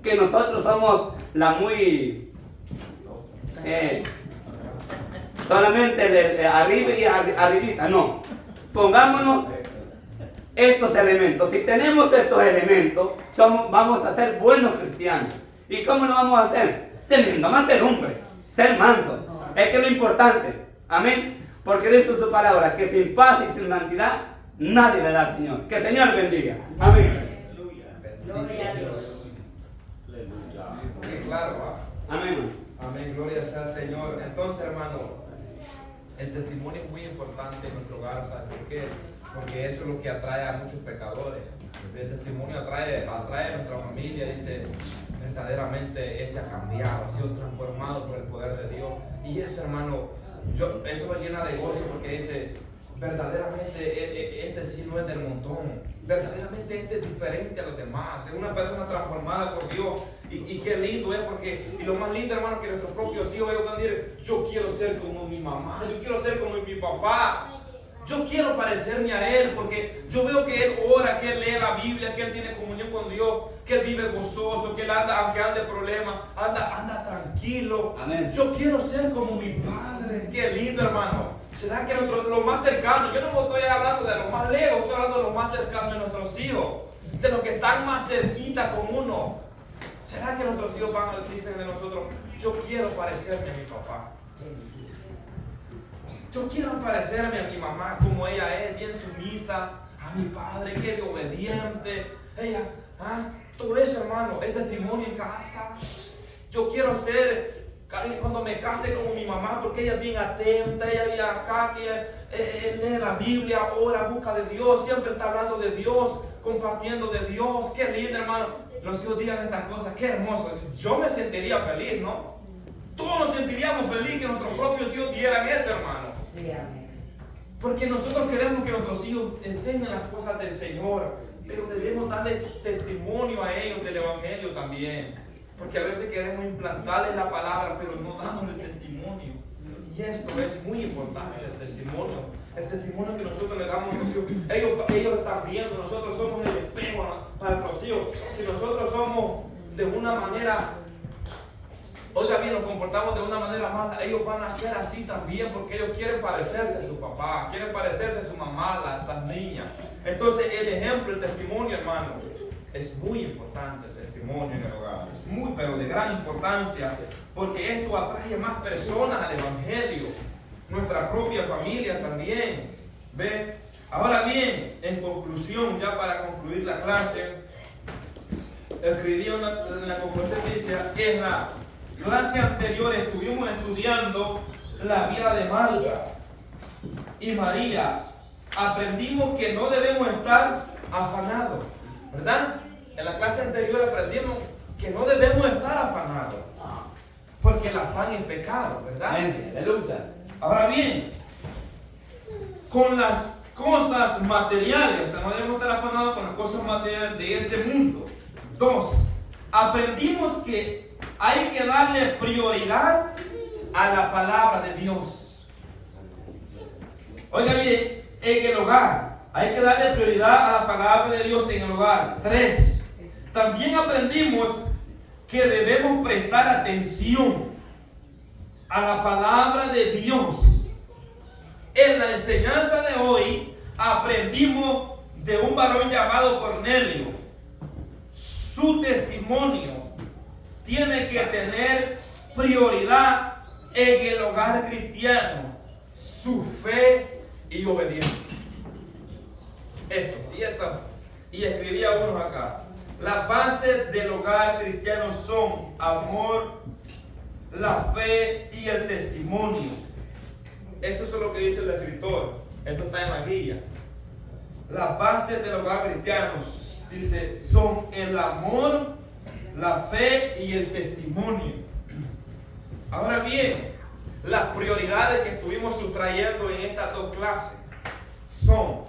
que nosotros somos solamente arriba y arribita. No. Pongámonos estos elementos. Si tenemos estos elementos, vamos a ser buenos cristianos. ¿Y cómo lo vamos a hacer? Teniendo mansedumbre, ser manso. Es que es lo importante. Amén. Porque dice su palabra que sin paz y sin santidad nadie le da al Señor. Que el Señor bendiga. Amén. Gloria a Dios. Qué claro, ¿va? Amén. Amén, gloria sea al Señor. Entonces, hermano, el testimonio es muy importante en nuestro hogar. ¿Sabes por qué? Porque eso es lo que atrae a muchos pecadores. El testimonio atrae a nuestra familia. Dice, verdaderamente este ha cambiado, ha sido transformado por el poder de Dios. Y eso, hermano, eso me llena de gozo, porque dice, verdaderamente este sí no es del montón. Verdaderamente este es diferente a los demás. Es una persona transformada por Dios. Y qué lindo es, porque, y lo más lindo, hermano, que nuestros propios hijos ellos van a decir, yo quiero ser como mi mamá, yo quiero ser como mi papá. Yo quiero parecerme a él, porque yo veo que él ora, que él lee la Biblia, que él tiene comunión con Dios, que él vive gozoso, que él anda, aunque ande problemas, anda tranquilo. Amén. Yo quiero ser como mi padre. Qué lindo, hermano. ¿Será que lo más cercano, yo no estoy hablando de lo más lejos, estoy hablando de lo más cercano de nuestros hijos, de los que están más cerquita con uno? ¿Será que nuestros hijos dicen de nosotros, yo quiero parecerme a mi papá? Yo quiero parecerme a mi mamá como ella es, bien sumisa, a mi padre, que es obediente. Ella, todo eso, hermano, es testimonio en casa. Yo quiero ser, cuando me case, como mi mamá, porque ella es bien atenta, ella viene acá, que ella lee la Biblia, ora, busca de Dios, siempre está hablando de Dios, compartiendo de Dios. Qué lindo, hermano. Los hijos digan estas cosas, qué hermoso. Yo me sentiría feliz, ¿no? Todos nos sentiríamos felices que nuestros propios hijos dieran eso, hermano. Sí, amén. Porque nosotros queremos que nuestros hijos tengan las cosas del Señor, pero debemos darles testimonio a ellos del Evangelio también. Porque a veces queremos implantarles la palabra, pero no damos el testimonio. Y esto es muy importante, el testimonio. El testimonio que nosotros le damos a nuestros hijos. Ellos están viendo, nosotros somos el espejo para nuestros hijos. Si nosotros somos de una manera, oiga bien, nos comportamos de una manera mala, ellos van a ser así también, porque ellos quieren parecerse a su papá, quieren parecerse a su mamá, las niñas. Entonces el ejemplo, el testimonio, hermano, es muy importante. El testimonio en el hogar es muy, pero de gran importancia, porque esto atrae más personas al evangelio, nuestra propia familia también. ¿Ve? Ahora bien, en conclusión, ya para concluir la clase, escribí en la conclusión, dice: en la clase anterior estuvimos estudiando la vida de Marta y María. Aprendimos que no debemos estar afanados, ¿verdad? En la clase anterior aprendimos que no debemos estar afanados, porque el afán es pecado, ¿verdad? Aleluya. Ahora bien, con las cosas materiales, o sea, no debemos estar afanados con las cosas materiales de este mundo. 2. Aprendimos que hay que darle prioridad a la palabra de Dios. Oiga bien, en el hogar hay que darle prioridad a la palabra de Dios en el hogar. 3. También aprendimos que debemos prestar atención a la palabra de Dios. En la enseñanza de hoy aprendimos de un varón llamado Cornelio. Su testimonio tiene que tener prioridad en el hogar cristiano, su fe y obediencia. Eso, sí, eso. Y escribía unos acá. Las bases del hogar cristiano son amor, la fe y el testimonio. Eso es lo que dice el escritor. Esto está en la guía. Las bases del hogar cristiano, dice, son el amor, la fe y el testimonio. Ahora bien, las prioridades que estuvimos sustrayendo en estas dos clases son: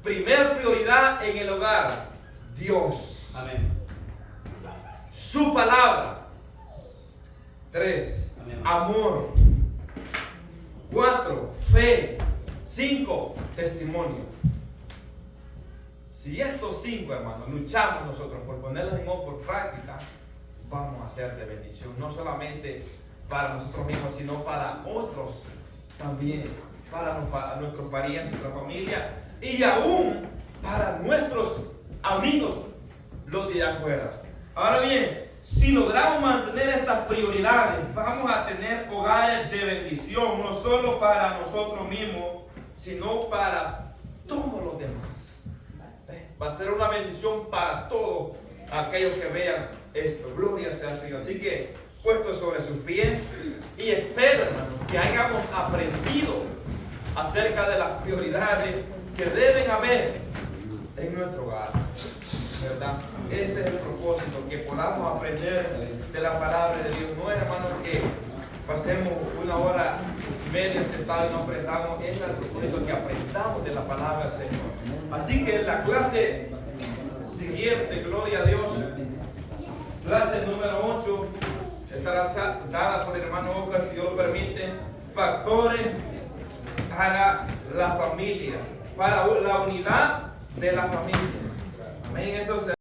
primer prioridad en el hogar, Dios. Amén. Su palabra. 3. Amén. Amor. 4. Fe. 5. Testimonio. Si estos 5, hermanos, luchamos nosotros por ponerlos por práctica, vamos a ser de bendición, no solamente para nosotros mismos, sino para otros también, para nuestros parientes, nuestra familia, y aún para nuestros amigos, los de allá afuera. Ahora bien, si logramos mantener estas prioridades, vamos a tener hogares de bendición, no solo para nosotros mismos, sino para todos los demás. Va a ser una bendición para todos aquellos que vean esto. Gloria sea al Señor. Así que, puestos sobre sus pies, y espero, hermanos, que hayamos aprendido acerca de las prioridades que deben haber en nuestro hogar, ¿verdad? Ese es el propósito, que podamos aprender de la palabra de Dios. No es, hermanos, que pasemos 1 hora y media sentados y no aprendamos. Es el propósito que aprendamos de la palabra del Señor. Así que en la clase siguiente, gloria a Dios, clase número 8, estará dada por el hermano Oscar, si Dios lo permite, factores para la familia, para la unidad de la familia. Amén. Eso se